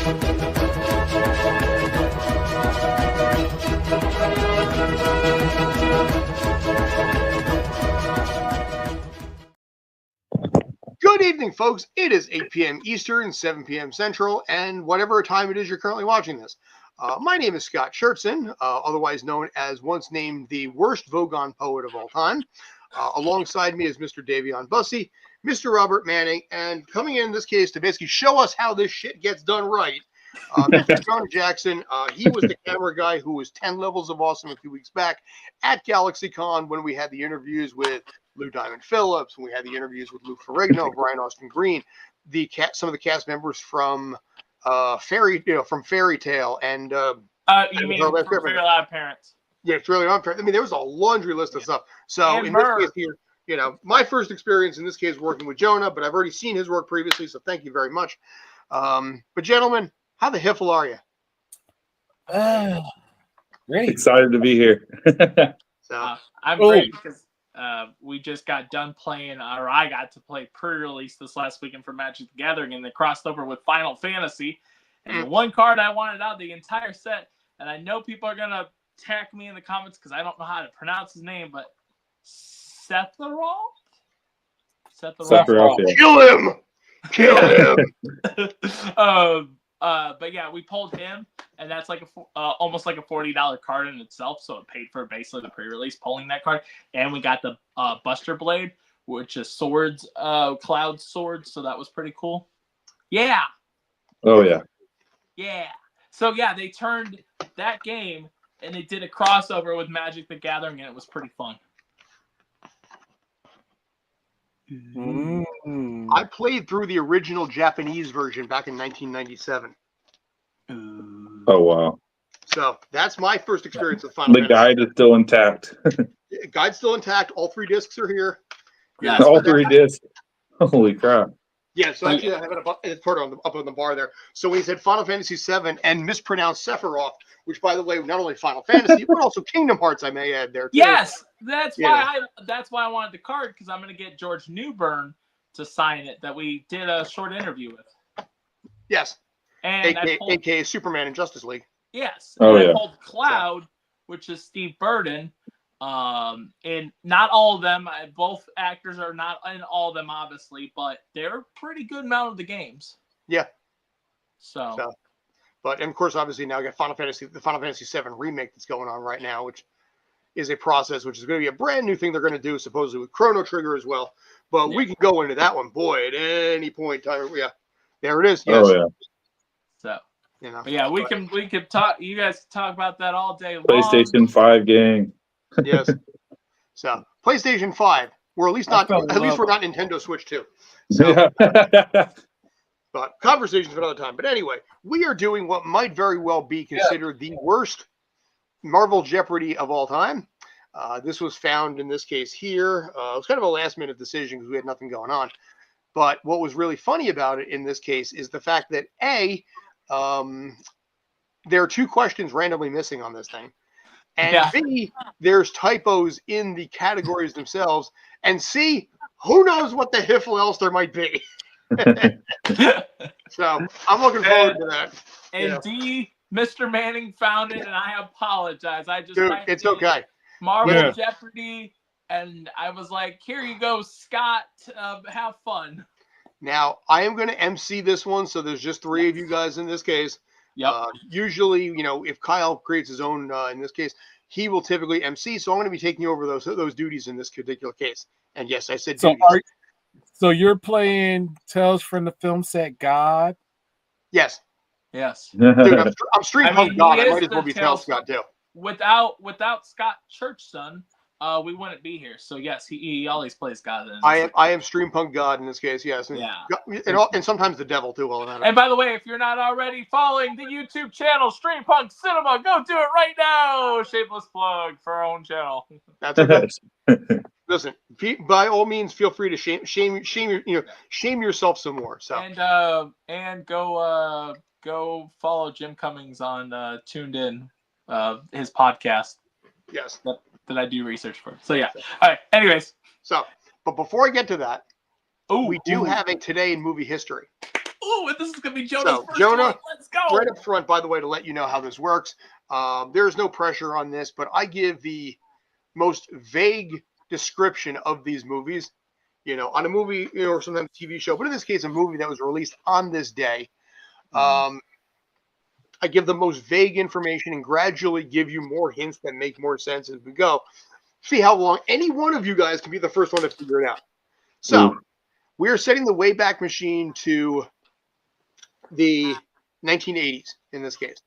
Good evening, folks. It is 8 p.m. Eastern, 7 p.m. Central, and whatever time it is you're currently watching this. My name is Scott Schertzen, otherwise known as once named the worst Vogon poet of all time. Alongside me is Mr. Davion Bussey, Mr. Robert Manning, and coming in this case to basically show us how this shit gets done right, Mr. John Jackson. He was the camera guy who was 10 levels of awesome a few weeks back at GalaxyCon when we had the interviews with Lou Diamond Phillips, and we had the interviews with Lou Ferrigno, Brian Austin Green, some of the cast members from Fairy Tale, and you mean from Fairly Odd Parents? Yeah, it's really on. I mean, there was a laundry list of stuff. So And in Burr. this case here, my first experience in this case working with Jonah, but I've already seen his work previously, so thank you very much. But gentlemen, how the hiffle are you? Great. Excited to be here. So I'm great because we just got done playing, or I got to play pre-release this last weekend for Magic the Gathering, and they crossed over with Final Fantasy. And the one card I wanted out of the entire set, and I know people are going to attack me in the comments because I don't know how to pronounce his name, but Sephiroth? Sephiroth, yeah. Kill him! But yeah, we pulled him, and that's like almost like a $40 card in itself, so it paid for basically the pre-release pulling that card. And we got the Buster Blade, which is swords, cloud swords, so that was pretty cool. Yeah. Oh, yeah. Yeah. So yeah, they turned that game and they did a crossover with Magic the Gathering, and it was pretty fun. I played through the original Japanese version back in 1997. Oh, wow. So that's my first experience with Final The guide is still intact. Guide's still intact. All 3 discs are here. Yeah. All 3 discs. Holy crap. Yeah, so actually I have it up on the bar there. So when he said Final Fantasy VII and mispronounced Sephiroth, which, by the way, not only Final Fantasy, but also Kingdom Hearts, I may add there, too. Yes, that's why I wanted the card, because I'm going to get George Newbern to sign it, that we did a short interview with. Yes. And AKA Superman in Justice League. Yes. Oh, and yeah. I pulled Cloud, which is Steve Burden. And not all of them, both actors are not in all of them, obviously, but they're a pretty good amount of the games. Yeah. So. But, and of course, obviously now we got the Final Fantasy VII remake that's going on right now, which is a process, which is going to be a brand new thing they're going to do, supposedly with Chrono Trigger as well. But we can go into that one, boy, at any point in time. Yeah, there it is. Yes. Oh, yeah. So, but yeah, we can talk. You guys can talk about that all day long. PlayStation 5 gang. Yes. So PlayStation 5. We're at least not. At least we're not Nintendo Switch 2. So, Yeah. but conversations for another time. But anyway, we are doing what might very well be considered the worst Marvel Jeopardy of all time. This was found in this case here. It was kind of a last-minute decision because we had nothing going on. But what was really funny about it in this case is the fact that there are 2 questions randomly missing on this thing. And B, there's typos in the categories themselves. And C, who knows what the hiffle else there might be. So I'm looking forward to that. And D, Mr. Manning found it, and I apologize. Dude, it's okay. Marvel Jeopardy, and I was like, here you go, Scott. Have fun. Now, I am going to MC this one, so there's just 3 of you guys in this case. Yep. Usually, if Kyle creates his own, in this case, he will typically MC, so I'm going to be taking over those duties in this particular case. And yes, I said duties. So you're playing Tales from the Film Set God? Yes. Yes. Dude, I'm stream punk God. I might as well be Tales Scott too. Without Scott Churchson, we wouldn't be here. So yes, he always plays God. I am stream punk God in this case. Yes. And, and sometimes the devil too. Well, and by the way, if you're not already following the YouTube channel Stream Punk Cinema, go do it right now. Shameless plug for our own channel. That's okay. Listen, by all means, feel free to shame yourself some more. So and go follow Jim Cummings on Tuned In, his podcast. Yes. That I do research for. So yeah. All right. Anyways. So, but before I get to that, we do have a Today in Movie History. Ooh, and this is gonna be Jonah's So, first Jonah, one. Let's go. right up front, by the way, to let you know how this works, there's no pressure on this, but I give the most vague description of these movies, on a movie, or sometimes a TV show, but in this case, a movie that was released on this day. I give the most vague information and gradually give you more hints that make more sense as we go. See how long any one of you guys can be the first one to figure it out. So, we are setting the Wayback Machine to the 1980s in this case.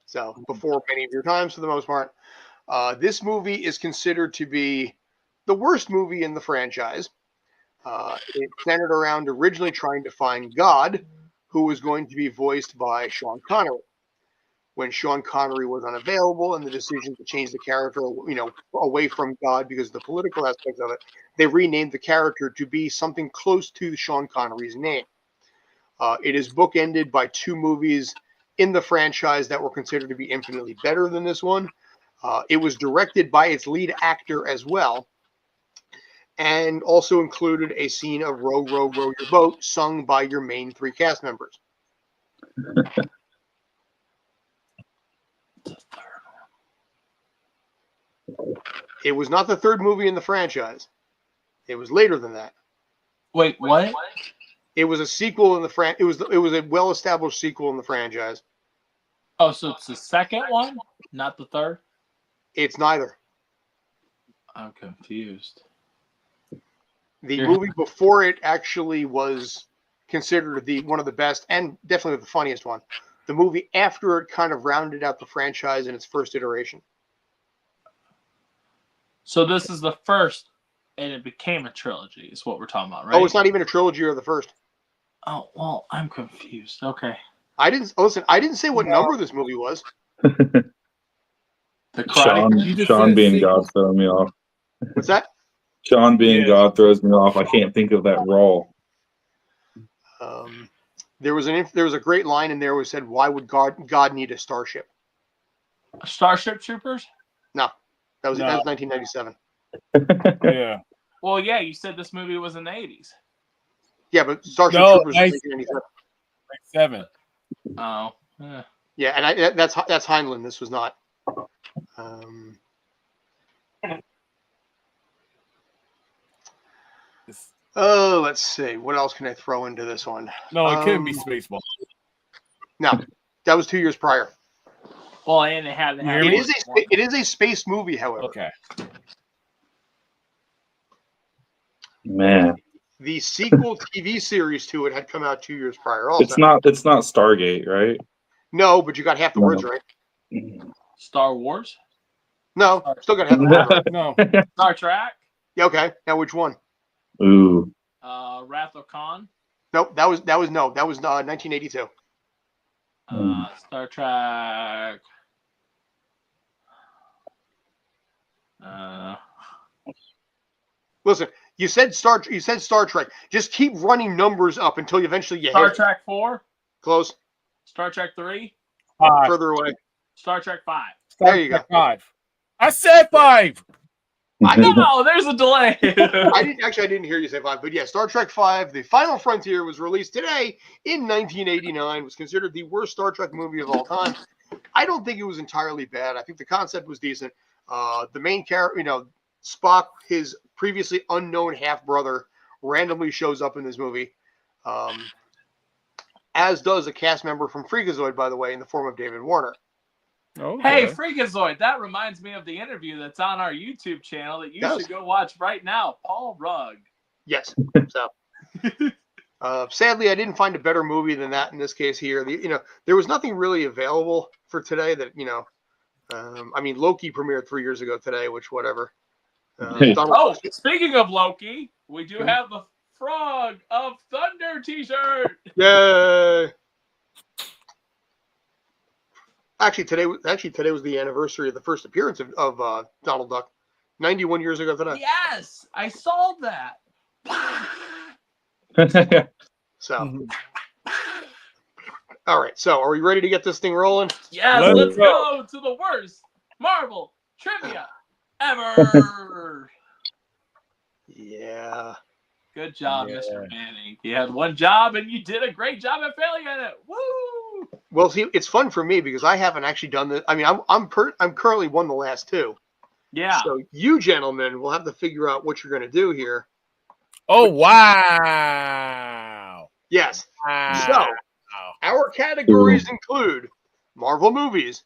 So, before many of your times for the most part. This movie is considered to be the worst movie in the franchise. It centered around originally trying to find God, who was going to be voiced by Sean Connery. When Sean Connery was unavailable and the decision to change the character, away from God because of the political aspects of it, they renamed the character to be something close to Sean Connery's name. It is bookended by two movies in the franchise that were considered to be infinitely better than this one. It was directed by its lead actor as well, and also included a scene of Row, Row, Row Your Boat, sung by your main three cast members. It was not the third movie in the franchise. It was later than that. Wait, what? It was a sequel in the it was a well-established sequel in the franchise. Oh, so it's the second one, not the third? It's neither. I'm confused. The movie before it actually was considered one of the best and definitely the funniest one. The movie after it kind of rounded out the franchise in its first iteration. So this is the first, and it became a trilogy, is what we're talking about, right? Oh, it's not even a trilogy or the first. Oh, well, I'm confused. Okay. I didn't say what number this movie was. The Karate Sean being God throwing me off. What's that? Sean being God throws me off. I can't think of that role. There was a great line in there where it said, "Why would God need a starship?" Starship Troopers? No, that was 1997. Yeah. Well, yeah, you said this movie was in the 80s. Yeah, but Starship Troopers was 1997. Oh. Yeah, and that's Heinlein. This was not. Oh, let's see. What else can I throw into this one? No, it couldn't be Spaceball. No, that was 2 years prior. Well, and It is a space movie, however. Okay. Man, the sequel TV series to it had come out 2 years prior. Also, it's not Stargate, right? No, but you got half the words right. Star Wars? No, still got half the words right. No. Star Trek? Yeah, okay. Now which one? Ooh. Wrath of Khan? Nope, that was 1982. Star Trek. Listen, you said Star Trek. Just keep running numbers up until you eventually get Star Trek 4? Close. Star Trek 3? 5. Further away. Star Trek 5. There you go. 5. I said 5. No, there's a delay. I didn't hear you say 5, but yeah, Star Trek 5, The Final Frontier, was released today in 1989. Was considered the worst Star Trek movie of all time. I don't think it was entirely bad. I think the concept was decent. The main character, Spock, his previously unknown half brother, randomly shows up in this movie, as does a cast member from Freakazoid, by the way, in the form of David Warner. Okay. Hey, Freakazoid, that reminds me of the interview that's on our YouTube channel that you should go watch right now. Paul Rugg. Yes. So, sadly, I didn't find a better movie than that in this case here. There was nothing really available for today that, Loki premiered 3 years ago today, which whatever. Speaking of Loki, we do have the Frog of Thunder t-shirt. Yay! Actually, today was the anniversary of the first appearance of Donald Duck, 91 years ago today. Yes, I saw that. So, all right. So, are we ready to get this thing rolling? Yes, let's go to the worst Marvel trivia ever. Yeah. Good job, Yeah. Mr. Manning. You had one job, and you did a great job at failing at it. Woo! Well, see, it's fun for me because I haven't actually done this. I mean, I'm currently won the last two. Yeah. So you gentlemen will have to figure out what you're going to do here. Oh, wow. Yes. Wow. So our categories include Marvel movies,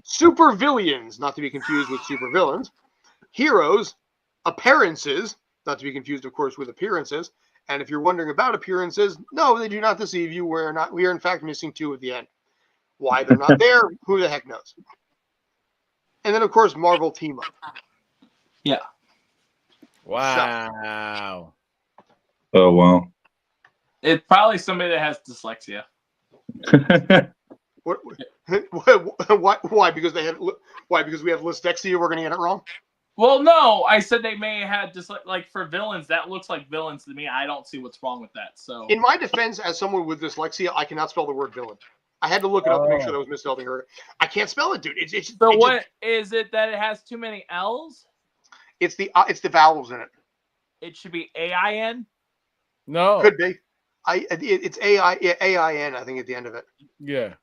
supervillains, not to be confused with supervillains, heroes, appearances, not to be confused, of course, with appearances. And if you're wondering about appearances, no, they do not deceive you. We are in fact missing two at the end. Why they're not there, who the heck knows? And then, of course, Marvel team up. Yeah. Wow. Oh wow. It's probably somebody that has dyslexia. What? Why? Because they have. Why? Because we have dyslexia. We're going to get it wrong. Well, no, I said they may have like for villains. That looks like villains to me. I don't see what's wrong with that. So, In my defense, as someone with dyslexia, I cannot spell the word villain. I had to look it up to make sure that was misspelling her. I can't spell it, dude. What is it that it has too many L's? It's the vowels in it. It should be AIN. No. Could be. It's AIN. I think at the end of it. Yeah.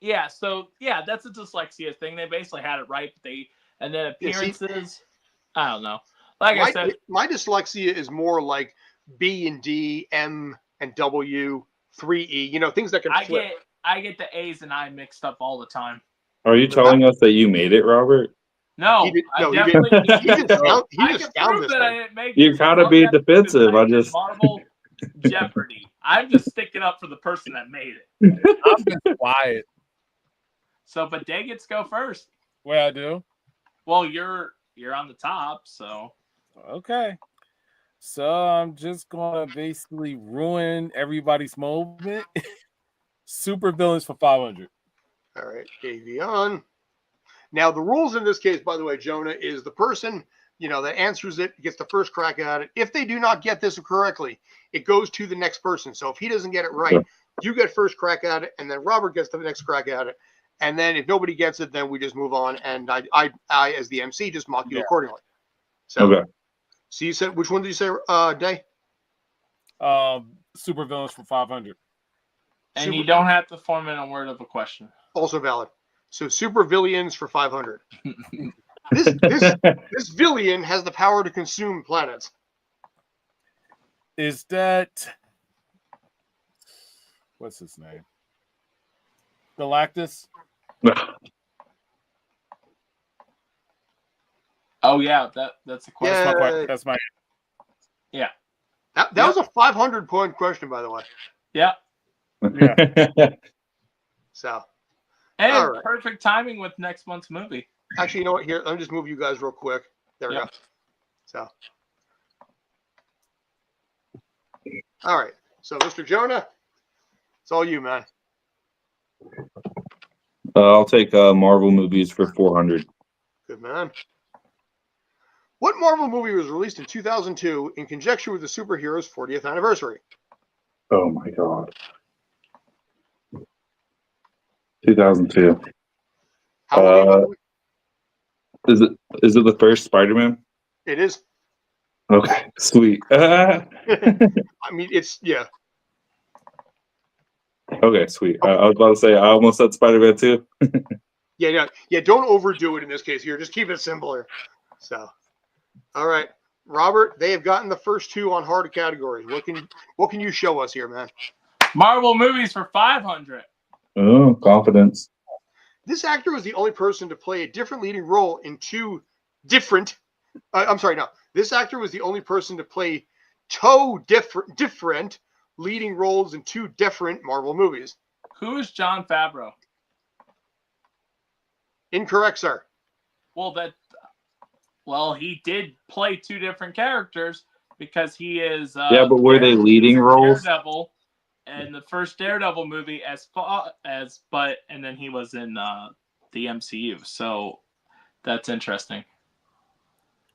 Yeah. So yeah, that's a dyslexia thing. They basically had it right, but and then appearances. I don't know. Like I said, my dyslexia is more like B and D, M and W, 3E. You know, things that can flip. I get the A's and I mixed up all the time. Are you telling us that you made it, Robert? No, he definitely. He just found this I didn't make you gotta be defensive. I just Marvel Jeopardy. I'm just sticking up for the person that made it. I'm just quiet. So, but Day gets to go first. What I do? Well, you're on the top, so okay. So I'm just gonna basically ruin everybody's moment. Super villains for 500. All right, Avion. Now the rules in this case, by the way, Jonah, is the person that answers it gets the first crack at it. If they do not get this correctly, it goes to the next person. So if he doesn't get it right, you get first crack at it, and then Robert gets the next crack at it. And then if nobody gets it, then we just move on. And I as the MC, just mock you accordingly. So, okay. So you said, which one did you say, Day? Super villains for 500. And you don't have to form in a word of a question. Also valid. So super villains for 500. This villain has the power to consume planets. Is that what's his name? Galactus? Oh yeah, that's a question. Yeah. That's my Yeah. That was a 500-point question, by the way. Yeah. Yeah. So. And right. Perfect timing with next month's movie. Actually, you know what? Here, let me just move you guys real quick. There we go. So. All right. So, Mr. Jonah, it's all you, man. I'll take Marvel movies for 400. Good man. What Marvel movie was released in 2002 in conjunction with the superheroes' 40th anniversary? Oh my god. 2002. How old are you? Is it the first Spider-Man? It is. Okay, sweet. I mean, yeah. Okay, sweet. I was about to say I almost said Spider-Man too. Yeah. Don't overdo it in this case here. Just keep it simple here. So, all right, Robert. They have gotten the first two on hard categories. What can you show us here, man? Marvel movies for 500. Oh, confidence. This actor was the only person to play a different leading role in two different. This actor was the only person to play different leading roles in two different Marvel movies. Who is Jon Favreau? Incorrect, sir. Well, he did play two different characters because he is. Yeah, but were they leading roles? Daredevil, and the first Daredevil movie and then he was in the MCU. So that's interesting.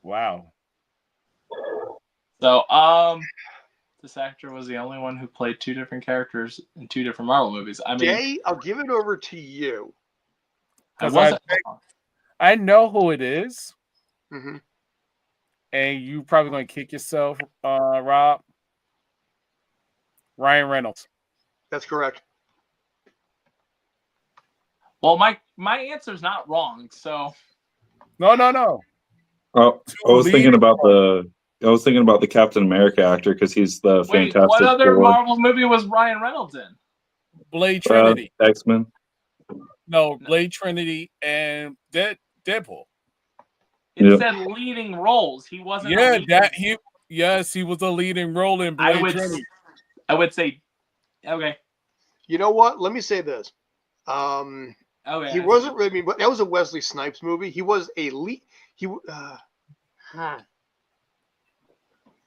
Wow. So this actor was the only one who played two different characters in two different Marvel movies. I mean, Jay, I'll give it over to you. I know who it is. Mm-hmm. And you probably going to kick yourself, Rob. Ryan Reynolds. That's correct. Well, my answer's not wrong. So No. Oh, I was thinking about the Captain America actor because he's the wait, Fantastic what other Four. Marvel movie was Ryan Reynolds in? Blade Trinity. X-Men. No, Blade Trinity and Deadpool. It Yep. said leading roles. He wasn't. Yeah, he was a leading role in Blade Trinity. I would say, okay. You know what? Let me say this. Okay. He wasn't really. But that was a Wesley Snipes movie. He was a lead.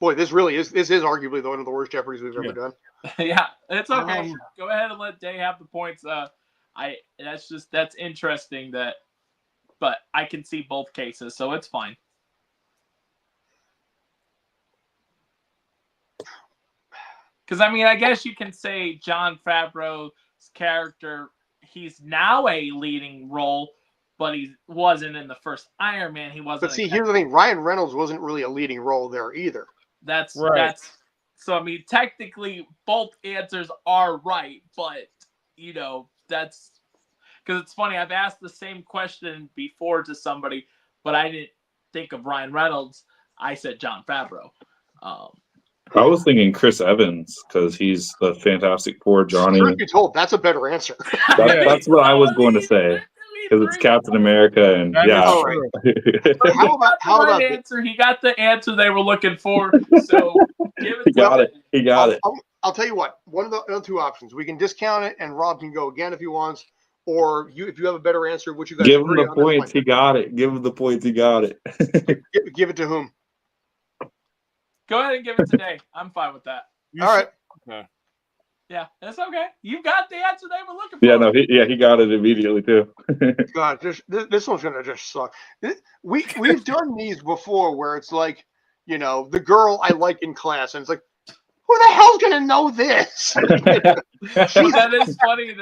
Boy, this is arguably one of the worst Jeopardies we've ever done. Yeah, it's okay. Go ahead and let Day have the points. That's interesting but I can see both cases, so it's fine. Because I guess you can say Jon Favreau's character, he's now a leading role, but he wasn't in the first Iron Man. He wasn't. But see, here's the thing: Ryan Reynolds wasn't really a leading role there either. That's right. So technically both answers are right, but that's because it's funny. I've asked the same question before to somebody, but I didn't think of Ryan Reynolds. I said Jon Favreau. I was thinking Chris Evans because he's the Fantastic Four. Johnny. Truth be told, that's a better answer. That's what I was going to say because it's Captain America and All right. How about answer? He got the answer they were looking for. So give it. He got it. I'll tell you what. One of the two options. We can discount it, and Rob can go again if he wants. Or if you have a better answer, what you guys give him the points. He got it. Give him the points. He got it. Give it to whom? Go ahead and give it today. I'm fine with that. All right. Okay. Yeah, that's okay. You got the answer they were looking for. Yeah, no, he got it immediately too. God, this one's gonna just suck. We've done these before where it's like, the girl I like in class, and it's like, who the hell's gonna know this? That is funny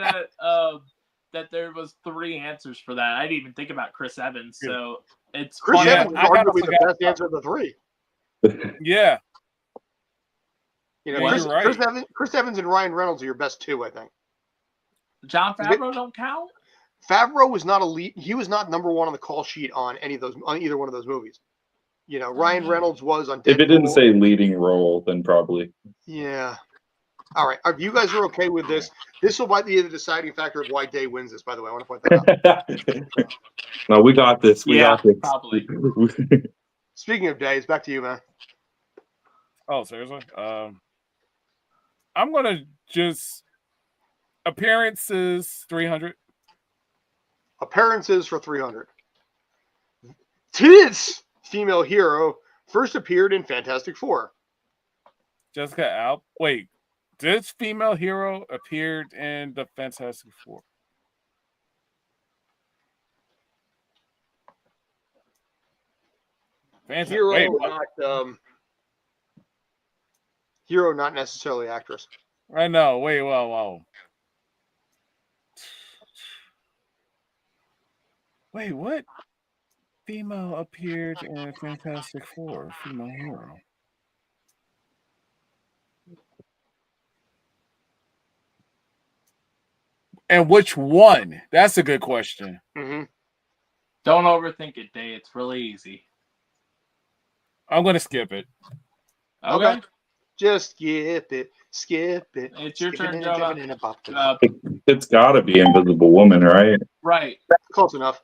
that there was 3 answers for that. I didn't even think about Chris Evans, so it's Chris funny. Evans is arguably the best answer of the 3. Yeah. Chris Evans and Ryan Reynolds are your best 2, I think. Jon Favreau don't count? Favreau was not elite. He was not number 1 on the call sheet on either one of those movies. Ryan Reynolds was on Deadpool. If it didn't say leading role, then probably. Yeah. All right. If you guys are okay with this, this will be the deciding factor of why Day wins this, by the way. I want to point that out. No, we got this. We got this. Probably. Speaking of Day, it's back to you, man. Oh, seriously? I'm going to just appearances 300. Appearances for 300. This female hero first appeared in Fantastic Four. Jessica Alba. Wait, this female hero appeared in the Fantastic Four. Hero, not necessarily actress. I know. Wait, whoa. Wait, what? Female appeared in Fantastic Four. Female hero. And which one? That's a good question. Mm-hmm. Don't overthink it, Day. It's really easy. I'm going to skip it. Okay. Just skip it. It's your turn, Jonah. It's got to be Invisible Woman, right? Right. Close enough.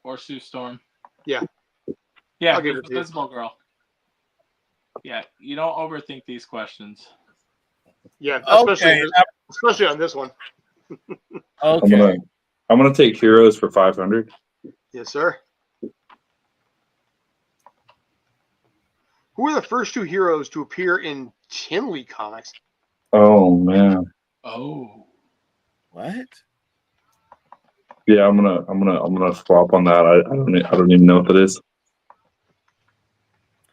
Or Sue Storm. Yeah. Yeah, I'll give it to you. Invisible Girl. Yeah, you don't overthink these questions. Yeah, Okay. especially on this one. Okay. I'm gonna take heroes for 500. Yes, sir. Who were the first 2 heroes to appear in Tinley comics? Oh man. Oh. What? Yeah, I'm gonna swap on that. I don't even know what that is.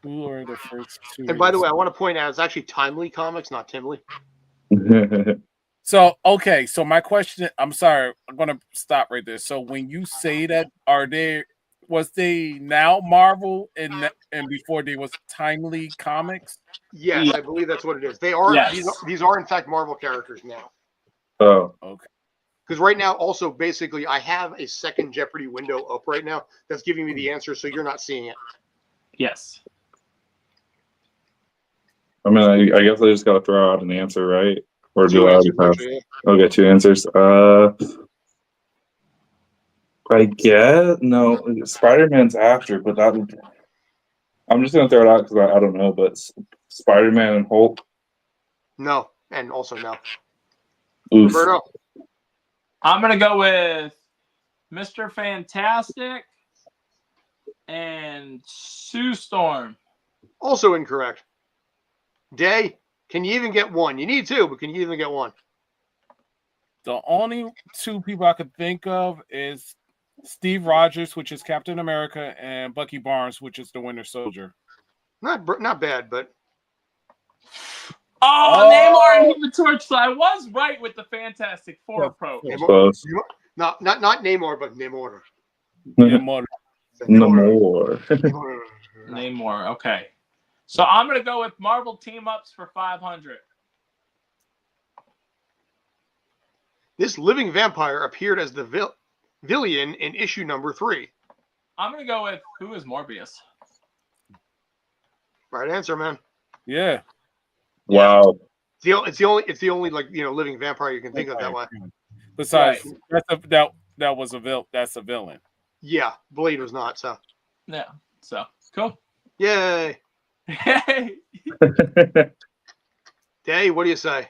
Who are the first 2? And by the way, I want to point out it's actually Timely Comics, not Tinley. So, okay. So my question, I'm sorry, I'm going to stop right there. So when you say that, was they now Marvel and before they was Timely Comics? Yes, Yeah. I believe that's what it is. They are Yes. these are in fact Marvel characters now. Oh, Okay. Because right now, also basically, I have a second Jeopardy window up right now that's giving me the answer, so you're not seeing it. Yes. I mean, I guess I just got to throw out an answer, right? Or do Two I already answers, have? actually. Okay, 2 answers. I guess no. Spider-Man's after, but that I'm just gonna throw it out because I don't know. But Spider-Man and Hulk. No, and also no. Oof. Roberto, I'm gonna go with Mr. Fantastic and Sue Storm. also incorrect. Day, can you even get one? You need two, but can you even get one? The only two people I could think of is Steve Rogers, which is Captain America, and Bucky Barnes, which is the Winter Soldier. Not bad, but Namor and Human Torch. So I was right with the Fantastic Four approach. Namor, Close. not Namor, but Namor. Namor. Namor. Okay. So I'm gonna go with Marvel team ups for 500. This living vampire appeared as the villain in issue number 3. I'm gonna go with who is Morbius. Right answer, man. Yeah. Wow. It's the only like living vampire you can think of that way. Besides, that was a villain. That's a villain. Yeah, Blade was not. So Yeah. So cool. yay. Hey. Day, what do you say?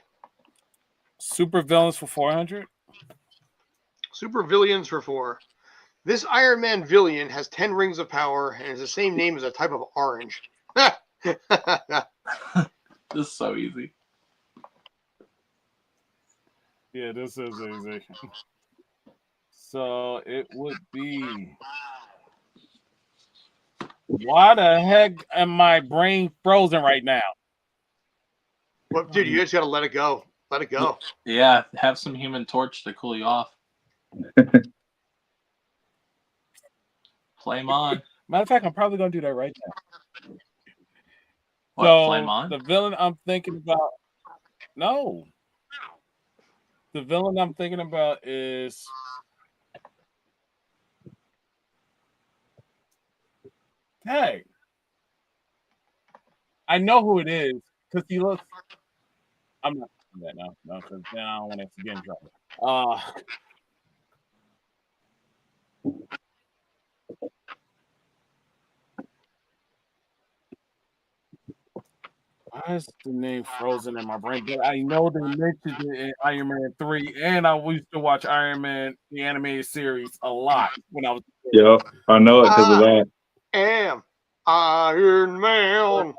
Super villains for 400. Super villains for 4. This Iron Man villain has 10 rings of power and is the same name as a type of orange. This is so easy. Yeah, this is easy. So it would be. Why the heck am my brain frozen right now? Well, dude, you just gotta let it go. Let it go. Yeah, have some Human Torch to cool you off. Flame on. Matter of fact, I'm probably gonna do that right now. What, So flame on? the villain I'm thinking about. No. The villain I'm thinking about is. Hey. I know who it is because he looks. I'm not doing that now. No, because then I don't want to get in trouble. Why is the name frozen in my brain? But I know they mentioned it in Iron Man 3, and I used to watch Iron Man, the animated series, a lot when I was. Yep, I know it because of that. Am Iron Man.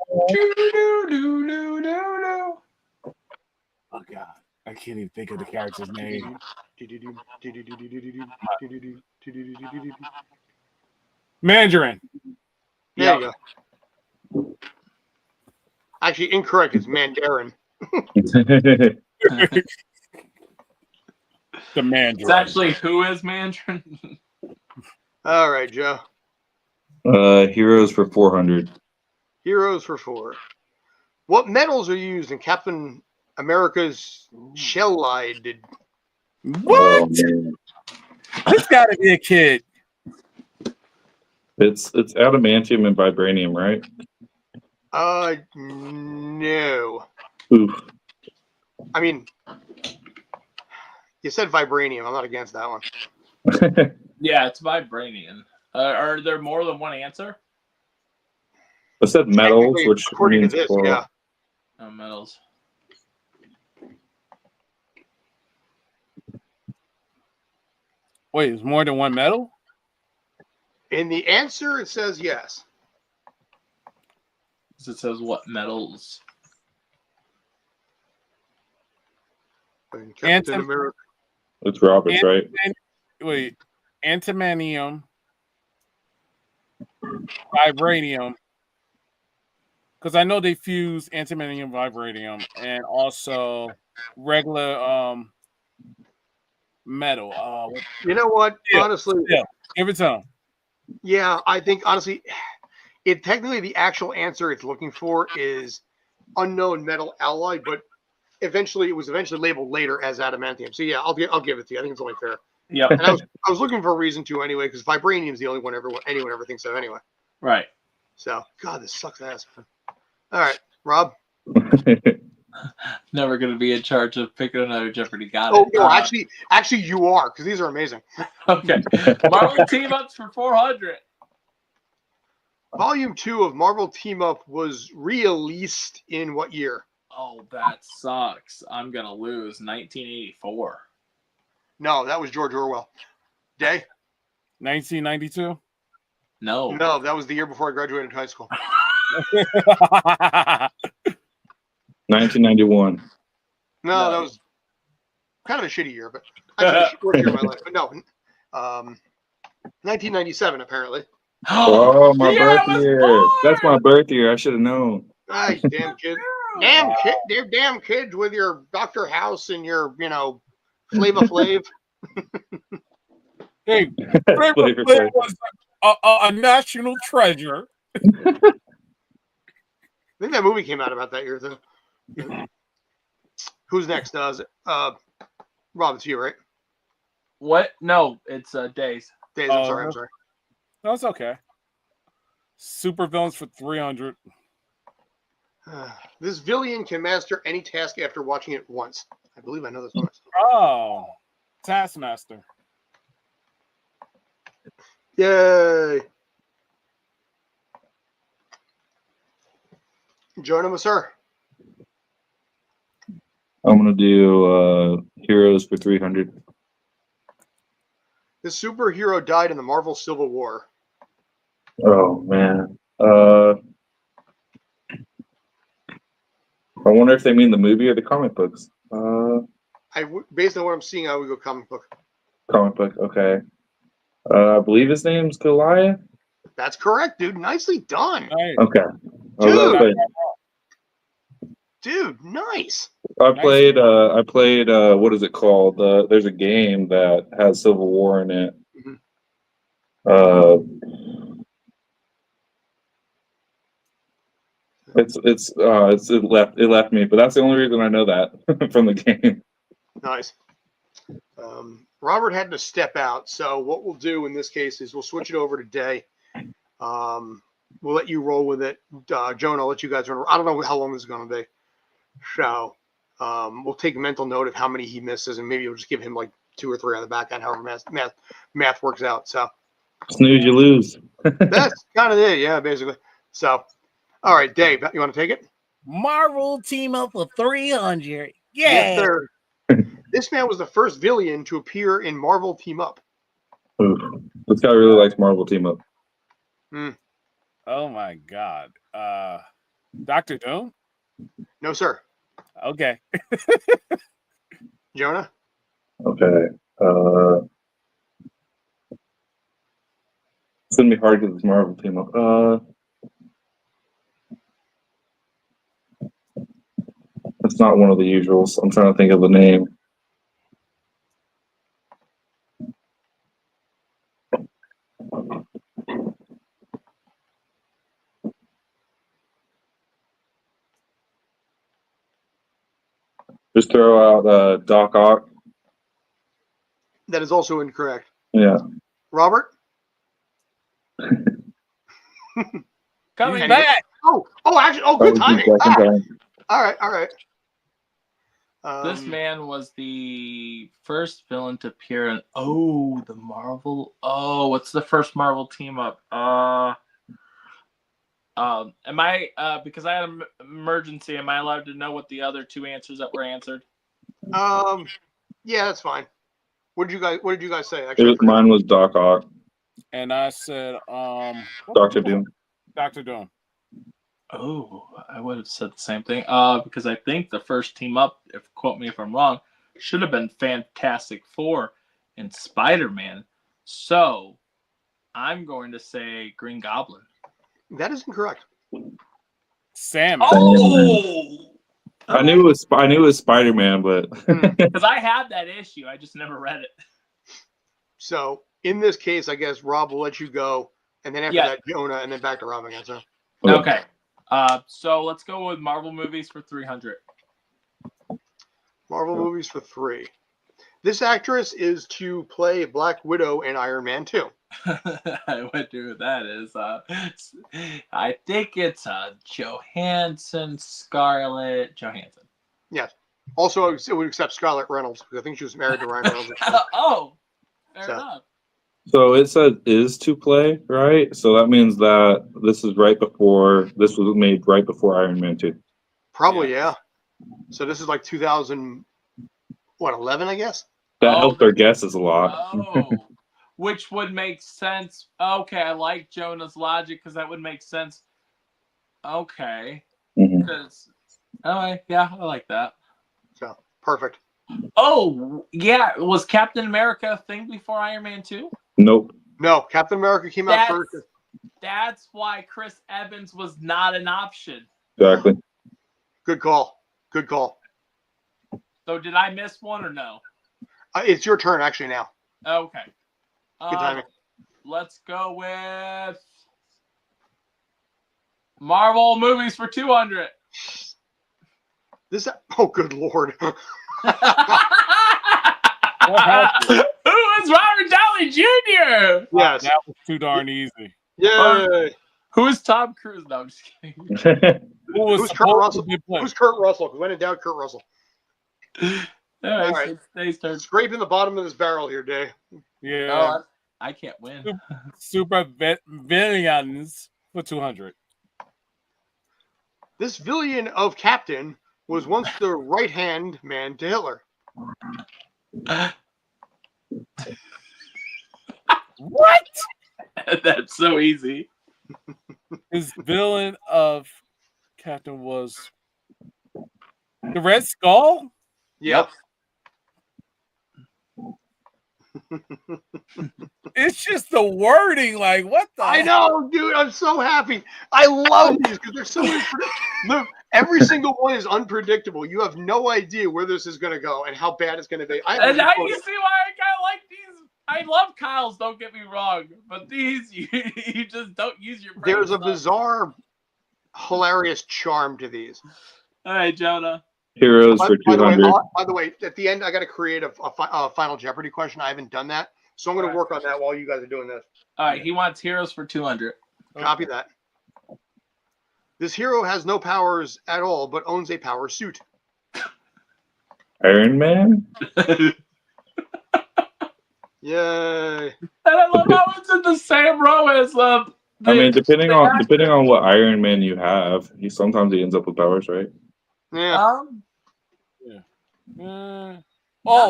Oh God, I can't even think of the character's name. Mandarin. There you go. Actually, incorrect. It's Mandarin. The Mandarin. It's actually who is Mandarin? All right, Joe. Heroes for 400. Heroes for 4. What metals are used in Captain America's shell-lided? What? Oh, man. This got to be a kid. It's adamantium and vibranium, right? No. Oof. I mean, you said vibranium. I'm not against that one. Yeah, it's vibranium. Are there more than one answer? I said metals, Technically, which according to means this, plural. yeah. Oh, metals. Wait, is more than one metal? In the answer, it says yes. It says what metals? And Captain Antim- America. It's Roberts, right? Wait, antimonium, vibranium. Because I know they fuse antimonium, vibranium, and also regular metal. You know what? Yeah. Honestly, Yeah, give it to him. Yeah, I think honestly, it technically the actual answer it's looking for is unknown metal alloy, but eventually it was labeled later as adamantium. So yeah, I'll give it to you. I think it's only fair. Yep. And I was looking for a reason to anyway, because vibranium is the only one anyone ever thinks of anyway. Right. So God, this sucks ass. Man. All right, Rob. Never going to be in charge of picking another Jeopardy. Got Oh it. no, actually you are, because these are amazing. Okay. Marvel team ups for 400. Volume 2 of Marvel Team Up was released in what year? Oh, that sucks. I'm going to lose. 1984. No, that was George Orwell. Day? 1992. No. No, that was the year before I graduated high school. 1991. No, that was kind of a shitty year, but actually worst year of my life. But no, 1997 apparently. Oh, my Yeah, birth I was year. born! That's my birth year. I should have known. Ah, you damn kid. Damn kids with your Dr. House and your, Flava Flav. Hey, Flavor Flavor Flav. was a national treasure. I think that movie came out about that year too. Who's next? Rob, it's you, right? What? No, it's Days. Dave, Oh, I'm sorry. No, it's okay. Super villains for 300. This villain can master any task after watching it once. I believe I know this one. Oh, Taskmaster. Yay! Jonah, sir. I'm going to do Heroes for 300. This superhero died in the Marvel Civil War. Oh, man. I wonder if they mean the movie or the comic books. Based on what I'm seeing, I would go comic book. Comic book, okay. I believe his name's Goliath. That's correct, dude. Nicely done. Nice. Okay. Dude, nice. I played what is it called? There's a game that has Civil War in it. Mm-hmm. It left me, but that's the only reason I know that from the game. Nice. Robert had to step out, so what we'll do in this case is we'll switch it over to Day. We'll let you roll with it. Joan, I'll let you guys run. I don't know how long this is going to be. So we'll take a mental note of how many he misses, and maybe we'll just give him like 2 or 3 on the back end, however math works out. So snooze, you lose. that's kind of it, yeah, basically. So, all right, Dave, you want to take it? Marvel team up for 300. Yeah. Yes, sir. This man was the first villain to appear in Marvel Team Up. Oof. This guy really likes Marvel Team Up. Oh my God. Dr. Doom? No, sir. Okay. Jonah? Okay. It's gonna be hard because it's Marvel Team Up. It's not one of the usuals. I'm trying to think of the name. Just throw out Doc Ock. That is also incorrect. Yeah. Robert? Coming back. Actually, good timing. All right. This man was the first villain to appear in the Marvel. Oh, what's the first Marvel team up? Am I because I had an emergency? Am I allowed to know what the other 2 answers that were answered? Yeah, that's fine. What did you guys say? Actually, Mine was Doc Ock. And I said, Dr. Doom. Dr. Doom. Oh, I would have said the same thing. Because I think the first team up, quote me if I'm wrong, should have been Fantastic Four and Spider-Man. So I'm going to say Green Goblin. That is incorrect. Sam. Oh, I knew it was Spider-Man, but because I had that issue, I just never read it. So in this case, I guess Rob will let you go and then after Yeah. that Jonah, and then back to Rob again. So Okay. So let's go with Marvel movies for 300. Marvel movies for 3. This actress is to play Black Widow in Iron Man 2. I wonder who that is. I think it's Scarlett Johansson. Yes. Also, it would accept Scarlett Reynolds because I think she was married to Ryan Reynolds. Oh, fair So- enough. So it said is to play, right? So that means that this was made right before Iron Man 2. Probably, yeah. So this is like 2011, I guess? That Oh, helped our guesses a lot. Oh, which would make sense. Okay, I like Jonah's logic because that would make sense. Okay, Mhm. because yeah, I like that. So, perfect. Oh, yeah, was Captain America a thing before Iron Man 2? Nope. No, Captain America came out first. That's why Chris Evans was not an option. Exactly. Good call. Good call. So did I miss one or no? It's your turn, actually, now. Okay. Good timing. Let's go with Marvel movies for 200. Oh, good Lord. Who is Robert Downey Jr.? Yes. That was too darn easy. Yay. Who is Tom Cruise? No, I'm just kidding. Who was Who's Kurt supposed Russell? to be playing? Who's Kurt Russell? Because when in doubt, Kurt Russell. All right, All right. so Dave's turn. Scraping the bottom of this barrel here, Dave. Yeah. No, I can't win. Super villains for 200. This villain of Captain was once the right-hand man to Hitler. What? That's so easy. His villain of Captain was the Red Skull? Yep. It's just the wording. Like, what the? I know, dude. I'm so happy. I love these because they're so unpredictable. Look, every single one is unpredictable. You have no idea where this is going to go and how bad it's going to be. And now you see why I kind of like these. I love Kyle's, don't get me wrong, but these you just don't use your brain. There's a bizarre, hilarious charm to these. All right, Jonah. Heroes for By the way, 200. at the end, I got to create a final Jeopardy question. I haven't done that, so I'm going to work on that while you guys are doing this. All right, he wants heroes for 200. Copy that. This hero has no powers at all, but owns a power suit. Iron Man? Yay! And I love how it's in the same row as I mean, depending on what Iron Man you have, sometimes he ends up with powers, right? Yeah.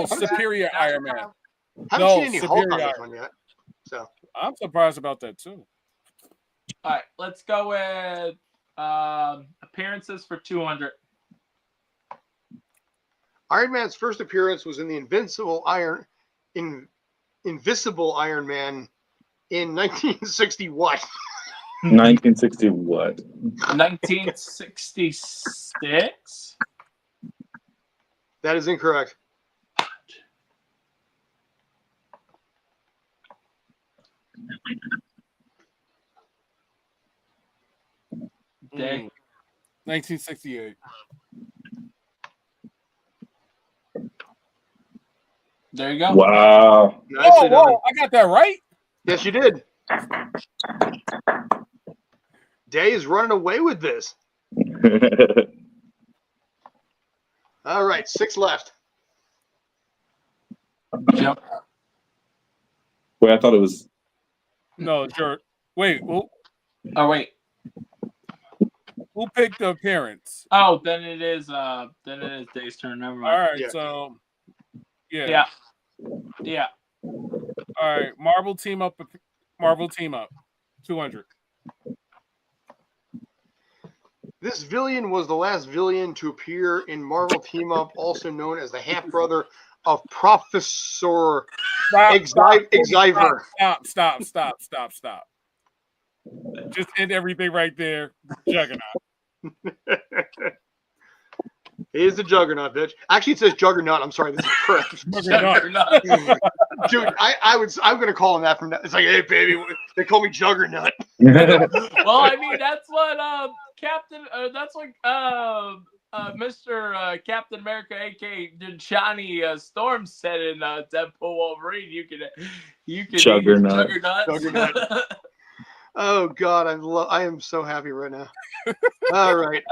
Superior Iron Man. Haven't No, seen any Hulk on Superior this one yet. So I'm surprised about that too. All right, let's go with appearances for 200. Iron Man's first appearance was in the Invisible Iron Man in 1960 what? 1960 what? 1966. That is incorrect. Day. 1968. There you go. Wow. Nicely done. Whoa! I got that right. Yes, you did. Day is running away with this. All right, 6 left. Jump. Wait, I thought it was. No, sure. Wait, Oh wait. who picked the appearance? Oh, then it is Dave's turn. Never All mind. right, Yeah. so Yeah. Yeah. All right, Marvel team up. 200. This villain was the last villain to appear in Marvel Team Up, also known as the half-brother of Professor Xavier. Stop. Just end everything right there. Juggernaut. He is the Juggernaut, bitch. Actually, it says Juggernaut. I'm sorry, this is correct. Juggernaut. Dude, I'm gonna call him that from now. It's like, hey, baby, They call me Juggernaut. Well, I mean, that's what Mr. Captain America, aka Johnny Storm, said in Deadpool Wolverine. You can Juggernaut. Juggernaut. Oh God, I am so happy right now. All right,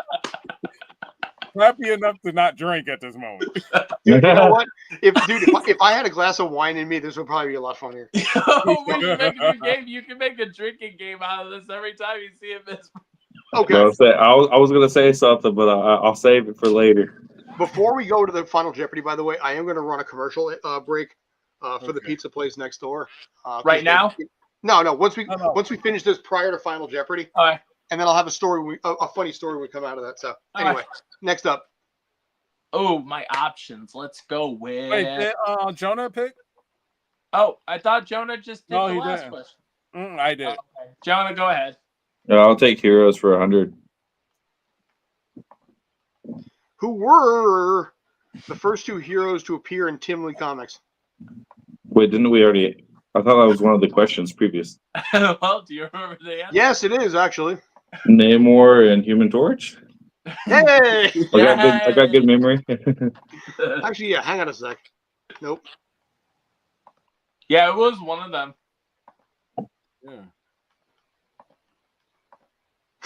Happy enough to not drink at this moment. dude. You know what? If I had a glass of wine in me, this would probably be a lot funnier. We should make a new game. You can make a drinking game out of this every time you see it miss. Okay. I was gonna say something, but I'll save it for later. Before we go to the Final Jeopardy, by the way, I am going to run a commercial break for the pizza place next door. Right now? No. Once we No. once we finish this prior to Final Jeopardy, All right. and then I'll have a story, a funny story would come out of that. So anyway, next up. Oh, my options. Let's go with. Wait, did Jonah pick? Oh, I thought Jonah just did No, the he last didn't. question. I did. Okay. Jonah, go ahead. I'll take Heroes for 100. Who were the first two heroes to appear in Tim Lee comics? Wait, didn't we already? I thought that was one of the questions previous. Well, do you remember the answer? Yes, it is actually. Namor and Human Torch. Hey. I got good memory. Actually, yeah. Hang on a sec. Nope. Yeah, it was one of them. Yeah.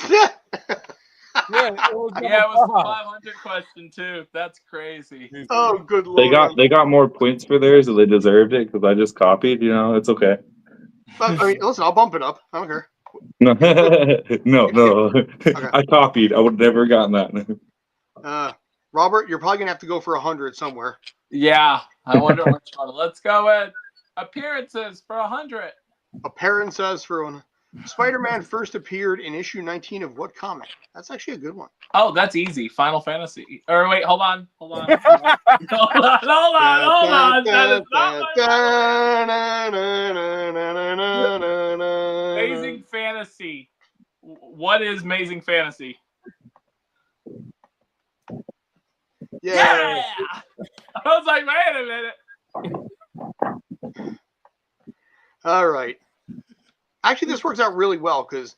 Yeah. Yeah, it was Yeah, it was number a five. 500 question too. That's crazy. Oh, good lord. They got more points for theirs, and they deserved it because I just copied. You know, it's okay. But, I mean, listen, I'll bump it up. I don't care. No, no. I copied. I would have never gotten that. Robert, you're probably gonna have to go for 100 somewhere. Yeah, I wonder which one. Let's go with appearances for 100. Appearances for one. Spider-Man first appeared in issue 19 of what comic? That's actually a good one. Oh, that's easy. Final Fantasy. Or wait, hold on. Hold on. That is not my Amazing Fantasy. What is Amazing Fantasy? Yeah. I was like, wait a minute. All right. Actually, this works out really well because,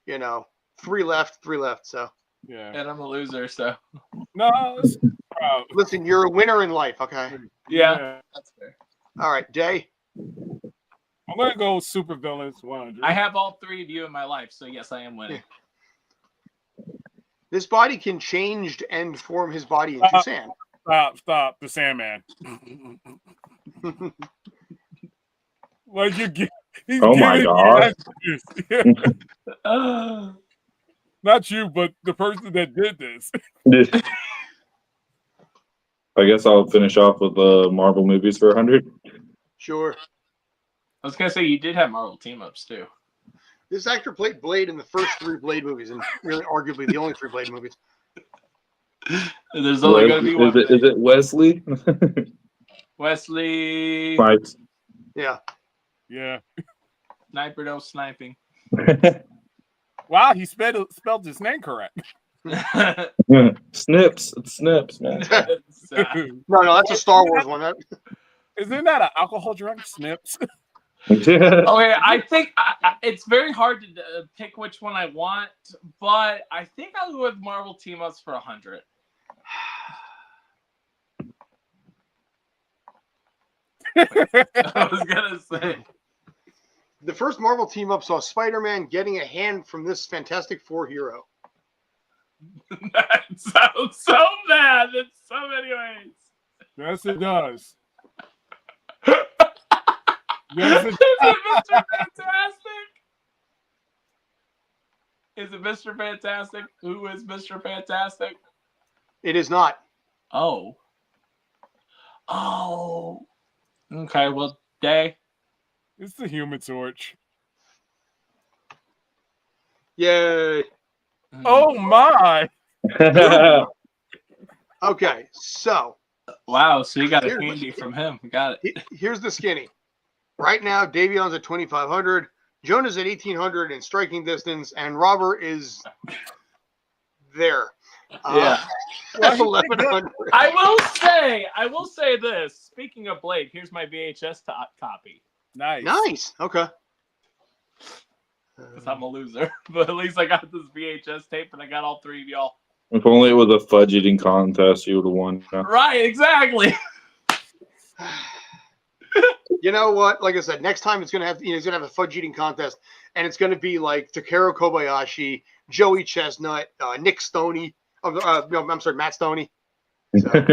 3 left. So Yeah. And I'm a loser, so. No, it's proud. listen, you're a winner in life. Okay. Yeah, that's fair. All right, Jay. I'm gonna go with super villains 100. I have all three of you in my life, so yes, I am winning. This body can change and form his body into sand. Stop. The Sandman. Like he's Oh my giving God. you not you, but the person that did this. I guess I'll finish off with the Marvel movies for 100. Sure. I was gonna say you did have Marvel team ups too. This actor played Blade in the first 3 Blade movies, and really arguably the only 3 Blade movies. There's only gonna be one. Is it Wesley? Wesley. Right. Yeah. Yeah. Sniper no sniping. Wow, he spelled his name correct. Snips. It's Snips, man. No, that's a Star Wars one. Isn't that an alcohol drink? Snips. Okay, I think it's very hard to pick which one I want, but I think I'll go with Marvel team ups for 100. I was gonna say The first Marvel team up saw Spider-Man getting a hand from this Fantastic Four hero. that sounds so bad in so many ways. Yes, it does. Is it Mr. Fantastic? Is it Mr. Fantastic? Who is Mr. Fantastic? It is not. Oh. Okay, well, Day. It's the Human Torch. Yay. Oh my! Okay, so Wow, so you got a handy from him. Got it. here's the skinny. Right now, Davion's at 2,500. Jonah's at 1,800 in striking distance, and Robert is there. Yeah. That's 1,100. I will say this. Speaking of Blade, here's my VHS copy. Nice. Nice. Okay. because I'm a loser. But at least I got this VHS tape and I got all three of y'all. If only it was a fudge eating contest, you would have won. Right, exactly. You know what? Like I said, next time it's gonna have he's gonna have a fudge eating contest, and it's gonna be like Takeru Kobayashi, Joey Chestnut, Nick Stoney. No, I'm sorry, Matt Stoney. So,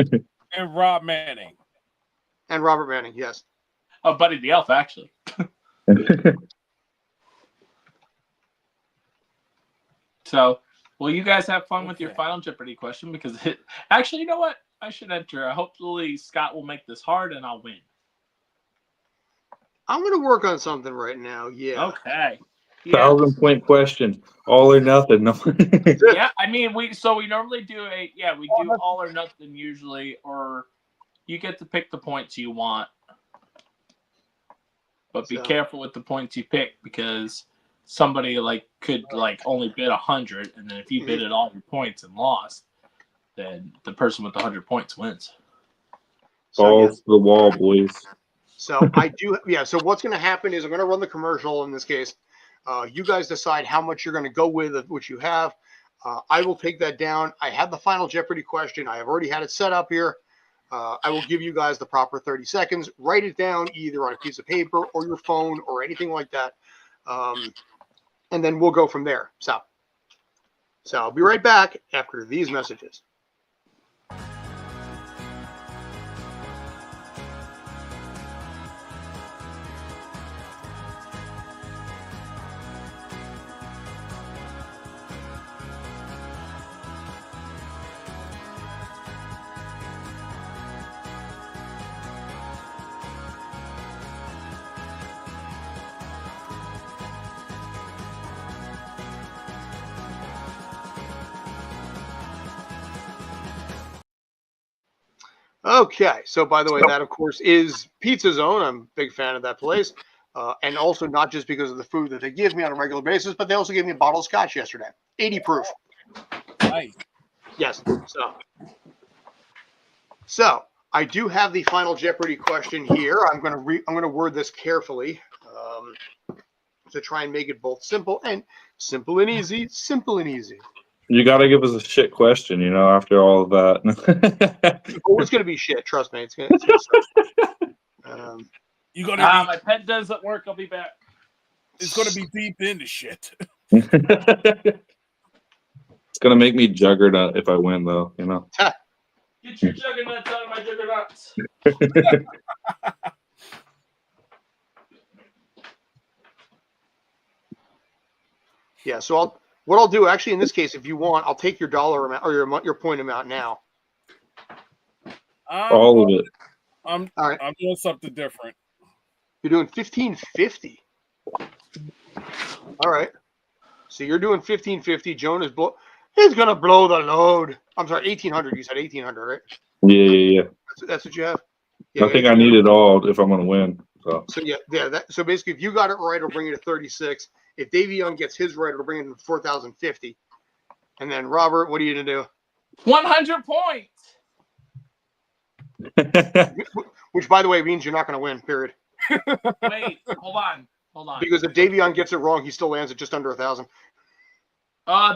And Rob Manning. and Robert Manning. Yes. Oh, Buddy the Elf, actually. So, will you guys have fun with your final Jeopardy question? Because actually, you know what? I should enter. Hopefully, Scott will make this hard and I'll win. I'm gonna work on something right now. Yeah. Okay. Yeah. 1,000-point question, all or nothing. No. Yeah, I mean, we normally do we do all or nothing usually, or you get to pick the points you want. But be careful with the points you pick, because somebody could only bid 100, and then if you bid all your points and lost, then the person with the 100 points wins. Balls to the wall, boys. So I do, So what's going to happen is I'm going to run the commercial in this case. You guys decide how much you're going to go with, which you have. I will take that down. I have the final Jeopardy question. I have already had it set up here. I will give you guys the proper 30 seconds. Write it down either on a piece of paper or your phone or anything like that. And then we'll go from there. So I'll be right back after these messages. Okay, so by the way, that of course is Pizza Zone. I'm a big fan of that place, and also not just because of the food that they give me on a regular basis, but they also gave me a bottle of scotch yesterday, 80 proof. Nice. Yes. So I do have the final Jeopardy question here. I'm going to word this carefully to try and make it both simple and easy. Simple and easy. You got to give us a shit question, after all of that. Oh, it's going to be shit. Trust me. It's going to suck. You gonna my pen doesn't work. I'll be back. It's gonna be deep into shit. It's gonna make me juggernaut if I win, though. Get your juggernauts out of my juggernauts. Yeah. So what I'll do actually in this case, if you want, I'll take your dollar amount or your point amount now. All of it. I'm doing something different. You're doing 1550. All right. So you're doing 1550. Joan is gonna blow the load. I'm sorry, 1800. You said 1800, right? Yeah. That's what you have. Yeah, I think I need it all if I'm gonna win. So So basically, if you got it right, it'll bring you to 36. If Davey Young gets his right, it'll bring him to 4,050. And then Robert, what are you gonna do? 100 points. Which, by the way, means you're not gonna win. Period. Wait, hold on. Because if Davey Young gets it wrong, he still lands at just under 1,000.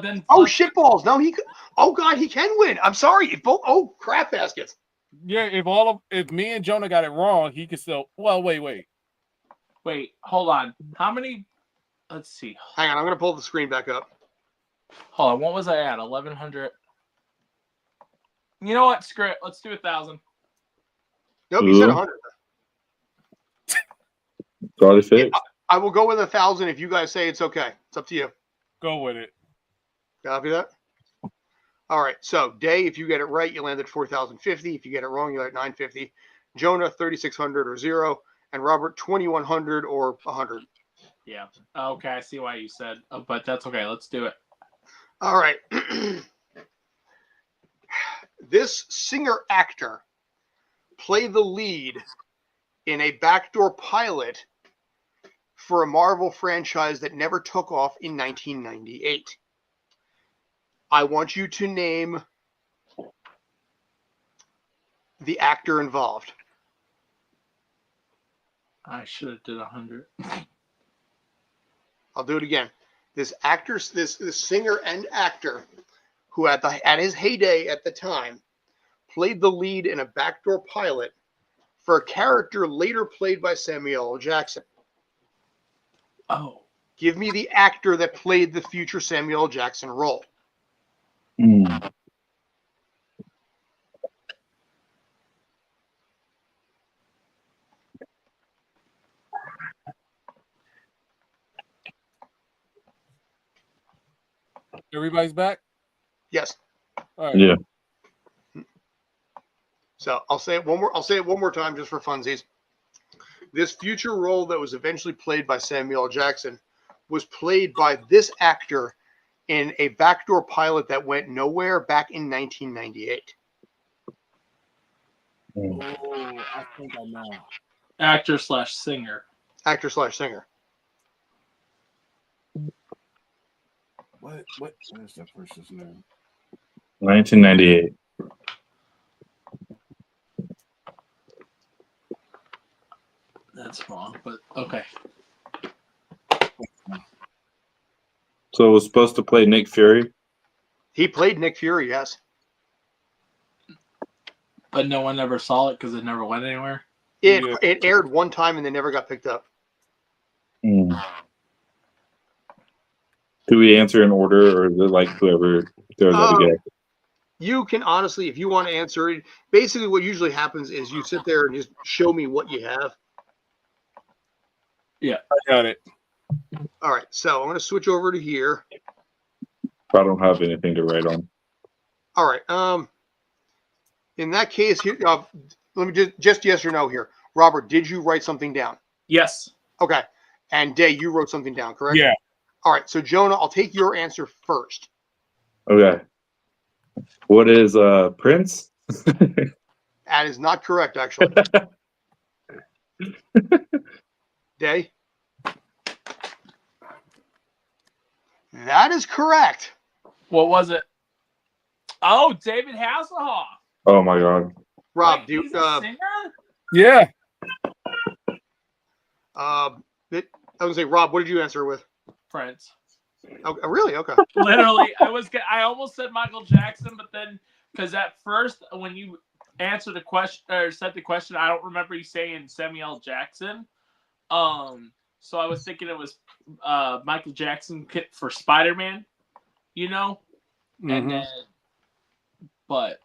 Then. Oh shit balls! No, oh god, he can win. I'm sorry. Oh crap baskets. Yeah, if me and Jonah got it wrong, he could still. Well, wait. Wait, hold on. How many? Let's see. Hang on, I'm gonna pull the screen back up. Hold on. What was I at? 1,100. You know what? Screw it. Let's do 1,000. Nope, you said 100. Already fixed. I will go with 1,000 if you guys say it's okay. It's up to you. Go with it. Copy that. All right. So Day, if you get it right, you land at 4,050. If you get it wrong, you're at 950. Jonah, 3,600 or 0, and Robert, 2,100 or 100. Yeah. Okay, I see why you said, but that's okay. Let's do it. All right. This singer-actor played the lead in a backdoor pilot for a Marvel franchise that never took off in 1998. I want you to name the actor involved. I should have did 100. I'll do it again. This singer and actor, who at his heyday at the time, played the lead in a backdoor pilot for a character later played by Samuel L. Jackson. Oh. Give me the actor that played the future Samuel L. Jackson role. Everybody's back? Yes. All right. Yeah. So I'll say it one more time just for funsies. This future role that was eventually played by Samuel L. Jackson was played by this actor in a backdoor pilot that went nowhere back in 1998. Oh, I think I know. Actor/singer. Actor/singer. What is that person's name? 1998. That's wrong, but okay. So it was supposed to play Nick Fury. He played Nick Fury, yes. But no one ever saw it because it never went anywhere. It aired one time and then never got picked up. Do we answer in order, or is it like whoever throws out a guess? You can honestly, if you want to answer it, basically what usually happens is you sit there and just show me what you have. Yeah. I got it. All right, so I'm going to switch over to here. I don't have anything to write on. All right. In that case, here, let me just yes or no here. Robert, did you write something down? Yes. Okay. And Day, you wrote something down, correct? Yeah. All right. So Jonah, I'll take your answer first. Okay. What is Prince? That is not correct, actually. Day? That is correct. What was it? Oh, David Hasselhoff. Oh my God. Rob, Wait, do he's a singer? Yeah. I was gonna say, Rob, what did you answer with? Prince. Oh, really? Okay. Literally, I almost said Michael Jackson, but then because at first when you answered the question or said the question, I don't remember you saying Samuel L. Jackson. So I was thinking it was Michael Jackson for Spider-Man, you know, and then, but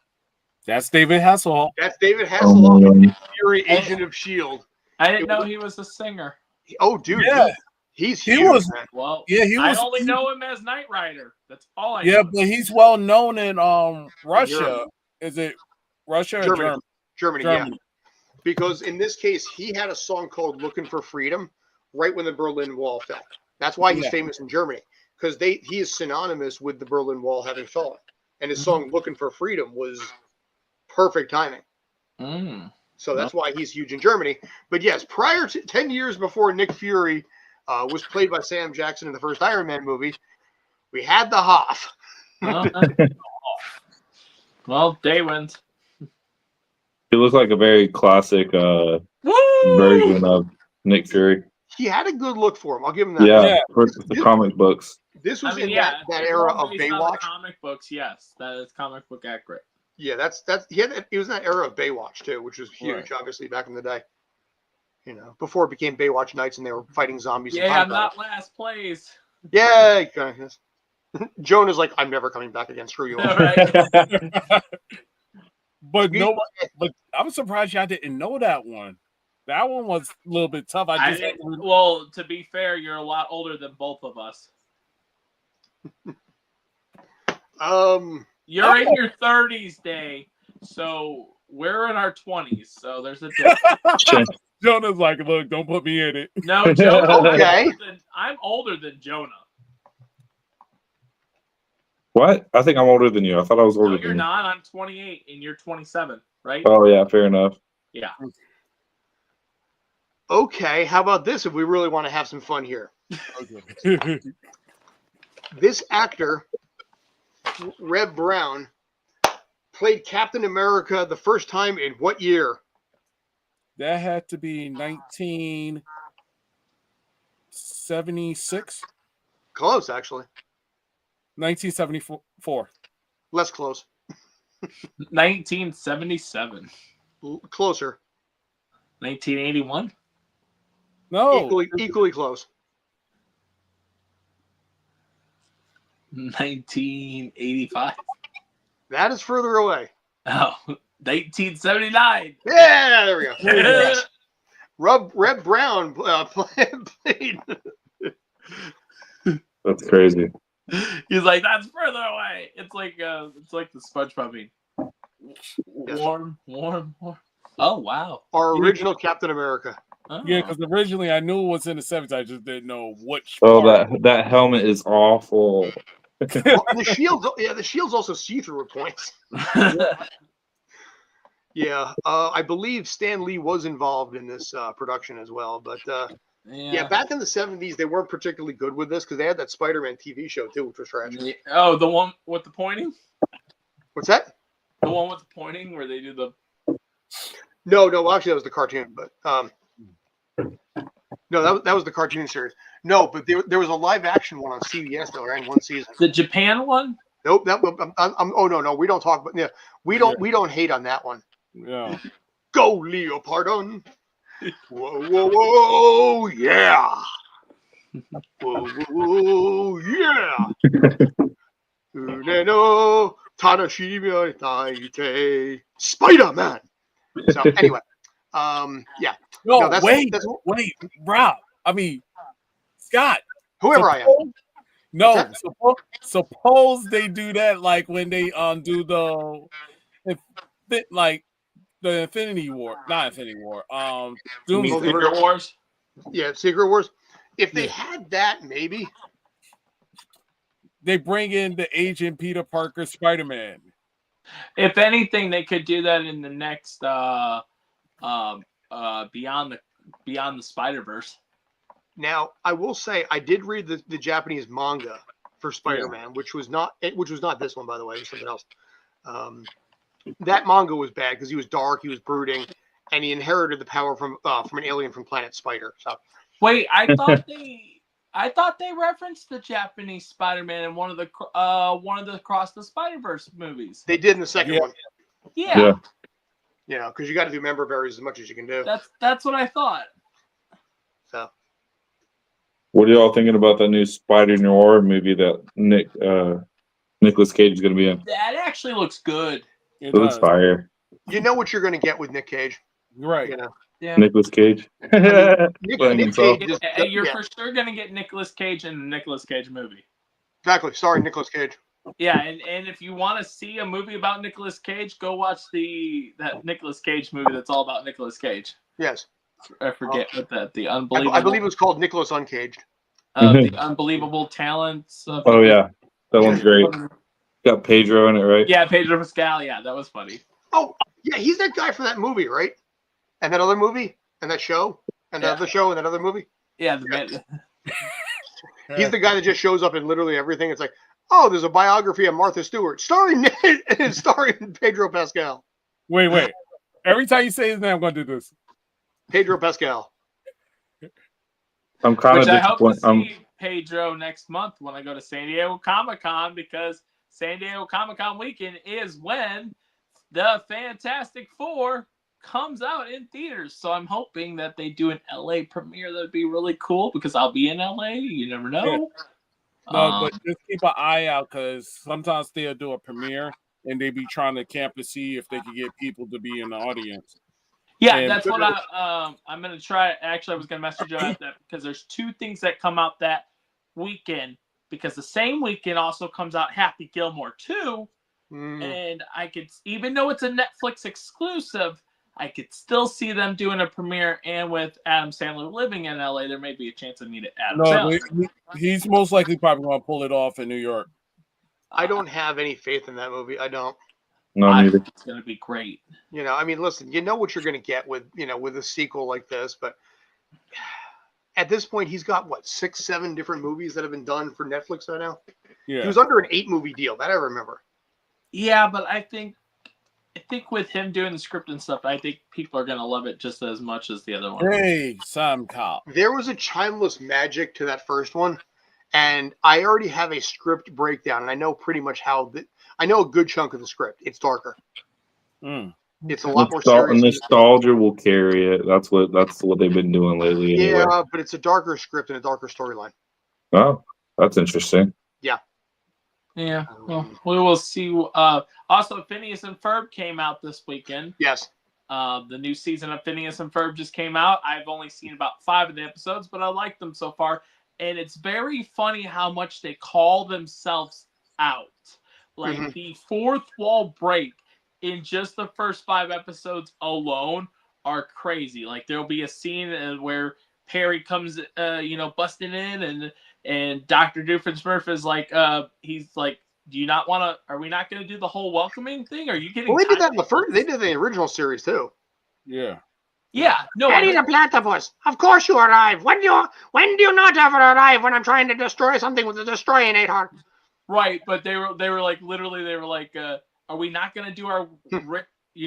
That's David Hasselhoff. That's David Hasselhoff, Nick Fury, Agent of S.H.I.E.L.D. I didn't know he was a singer. Oh, dude. Yeah. He's He huge, was- man. Well, Yeah, he I was. only know him as Knight Rider. That's all I Yeah, know. but he's well known in Russia. Germany. Is it Russia or Germany. Germany? Germany, yeah. Because in this case, he had a song called Looking for Freedom right when the Berlin Wall fell. That's why he's Yeah. famous in Germany. Because he is synonymous with the Berlin Wall having fallen. And his song Looking for Freedom was perfect timing. So that's why he's huge in Germany. But yes, prior to 10 years before Nick Fury was played by Sam Jackson in the first Iron Man movie, we had the Hoff. Well, Day wins. He looks like a very classic version of Nick Fury. He had a good look for him. I'll give him that. Yeah, for the comic books. This was in yeah, that it's era all of based on the Baywatch. comic books, yes, that is comic book accurate. Yeah, he was in that era of Baywatch too, which was huge, obviously back in the day. You know, before it became Baywatch Nights and they were fighting zombies. Yeah, I'm not last place. Yay! Jonah's like, I'm never coming back again. Screw you. All right. But no, but I'm surprised y'all didn't know that one. That one was a little bit tough. Well, to be fair, you're a lot older than both of us. You're in your 30s, Day. So we're in our 20s. So there's a difference. Jonah's like, look, don't put me in it. No, Jonah. Okay. I'm older than Jonah. What? I think I'm older than you. I thought I was older No, than you're you. not. I'm 28 and you're 27, right? Oh yeah, fair enough. Yeah. Okay, how about this if we really want to have some fun here? Okay. This actor, Reb Brown, played Captain America the first time in what year? That had to be 1976. Close, actually. 1974. Less close. 1977. Closer. 1981. No. Equally close. 1985. That is further away. Oh, 1979. Yeah, there we go. Yes. Reb Brown played. That's crazy. He's like, that's further away. It's like the SpongeBob meme. Warm. Oh wow. Our original Captain America. Oh. Yeah, because originally I knew it was in the 70s. I just didn't know which. Oh, part. that helmet is awful. Well, the shield's also see-through at points. Yeah, I believe Stan Lee was involved in this production as well. But yeah, back in the 70s, they weren't particularly good with this because they had that Spider-Man TV show too, which was trash. Oh, the one with the pointing? What's that? The one with the pointing where they do the... No, actually that was the cartoon. But no, that was the cartoon series. No, but there was a live-action one on CBS that ran one season. The Japan one? Nope. Oh no, we don't talk about. Yeah, we don't hate on that one. Yeah. Go Leopardon. Whoa, yeah. Whoa, yeah. Uneno Tanashimi Taite. Spider-Man. So anyway, yeah. No, that's wait, Rob. I mean, Scott. Whoever I am. No, suppose they do that like when they do the Infinity War, not Infinity War. Secret Wars. Yeah, Secret Wars. If they had that, maybe they bring in the Agent Peter Parker Spider-Man. If anything, they could do that in the next Beyond the Spider-Verse. Now, I will say I did read the Japanese manga for Spider-Man, which was not this one, by the way. It was something else. That manga was bad because he was dark, he was brooding, and he inherited the power from an alien from Planet Spider. So, wait, I thought they referenced the Japanese Spider-Man in one of the Across the Spider-Verse movies. They did in the second one. Yeah. You know, because you got to do member berries as much as you can do. That's what I thought. So, what are y'all thinking about that new Spider Noir movie that Nicolas Cage is going to be in? That actually looks good. It looks fire. You know what you're going to get with Nick Cage, right? You know, yeah. Nicolas Cage. Nick Cage you're for sure going to get Nicolas Cage in a Nicolas Cage movie. Exactly. Sorry, Nicolas Cage. Yeah, and if you want to see a movie about Nicolas Cage, go watch that Nicolas Cage movie that's all about Nicolas Cage. Yes. I forget what the unbelievable. I believe it was called Nicholas Uncaged. The unbelievable talents. Oh yeah, that one's great. Got Pedro in it, right? Yeah, Pedro Pascal. Yeah, that was funny. Oh yeah, he's that guy from that movie, right? And that other movie, and that show, and that other show, and that other movie. Yeah, He's the guy that just shows up in literally everything. It's like, oh, there's a biography of Martha Stewart, starring Pedro Pascal. Wait. Every time you say his name, I'm going to do this. Pedro Pascal. I'm kind of disappointed. I hope to disappointed. see Pedro next month when I go to San Diego Comic-Con, because San Diego Comic-Con weekend is when the Fantastic Four comes out in theaters. So I'm hoping that they do an LA premiere. That'd be really cool because I'll be in LA. You never know. Yeah. No, but just keep an eye out because sometimes they'll do a premiere and they be trying to camp to see if they can get people to be in the audience. Yeah, And that's what I'm going to try. Actually, I was going to message you about that because there's two things that come out that weekend, because the same weekend also comes out Happy Gilmore 2. And I could, even though it's a Netflix exclusive, I could still see them doing a premiere, and with Adam Sandler living in LA, there may be a chance of meeting Adam Sandler. He's most likely probably going to pull it off in New York. I don't have any faith in that movie. I don't. No, neither. It's going to be great. You know, I mean, listen, you know what you're going to get with a sequel like this, but at this point, he's got 6, 7 different movies that have been done for Netflix right now. Yeah. He was under an 8-movie deal, that I remember. Yeah, but I think with him doing the script and stuff, I think people are going to love it just as much as the other one. Hey, Sam Cobb. There was a timeless magic to that first one, and I already have a script breakdown, and I know pretty much I know a good chunk of the script. It's darker. It's a lot more serious. Nostalgia will carry it. That's what they've been doing lately. Anyway. Yeah, but it's a darker script and a darker storyline. Oh, that's interesting. Yeah. Yeah. Well, we will see. Also, Phineas and Ferb came out this weekend. Yes. The new season of Phineas and Ferb just came out. I've only seen about 5 of the episodes, but I like them so far. And it's very funny how much they call themselves out. Like the fourth wall break in just the first 5 episodes alone are crazy. Like there'll be a scene where Perry comes, busting in, and Dr. Doofenshmirtz is like, he's like, do you not want to? Are we not going to do the whole welcoming thing? Are you getting? Well, they did that in the first. They did the original series too. Yeah. Yeah. No. Eddie the platypus. Of course you arrive. When do you not ever arrive when I'm trying to destroy something with a destroyinator? Right, but they were like literally they were like, are we not going to do our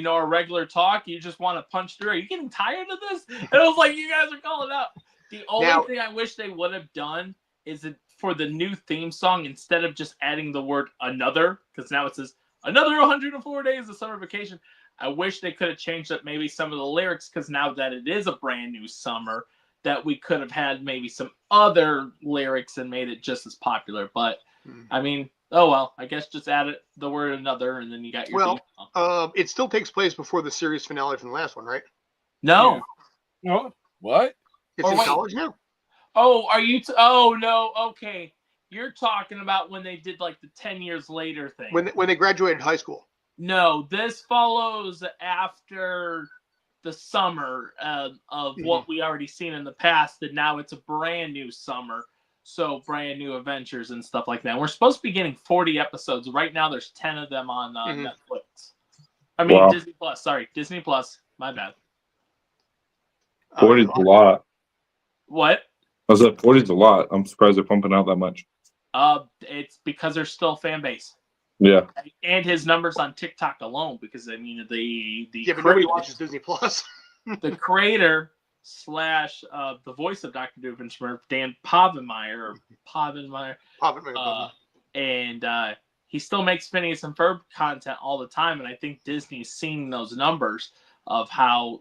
our regular talk? You just want to punch through. Are you getting tired of this? And I was like, you guys are calling out. The only thing I wish they would have done is for the new theme song, instead of just adding the word another, because now it says another 104 days of summer vacation. I wish they could have changed up maybe some of the lyrics, because now that it is a brand new summer, that we could have had maybe some other lyrics and made it just as popular. But I mean, oh well, I guess just add the word another, and then you got your theme song. It still takes place before the series finale from the last one, right? No. Yeah. No. What? It's in college now. Oh, are you? Oh no. Okay, you're talking about when they did like the 10 years later thing. When they graduated high school. No, this follows after the summer of what we already seen in the past, and now it's a brand new summer, so brand new adventures and stuff like that. We're supposed to be getting 40 episodes. Right now, there's 10 of them on Netflix. I mean, Disney Plus. Sorry, Disney Plus. My bad. 40's a lot. What? I was like, 40's a lot. I'm surprised they're pumping out that much. It's because there's still a fan base. Yeah. And his numbers on TikTok alone, because I mean the but nobody watches Disney Plus. The creator / the voice of Dr. Doofenshmirtz, Dan Povenmire, and he still makes Phineas and Ferb content all the time, and I think Disney's seeing those numbers of how,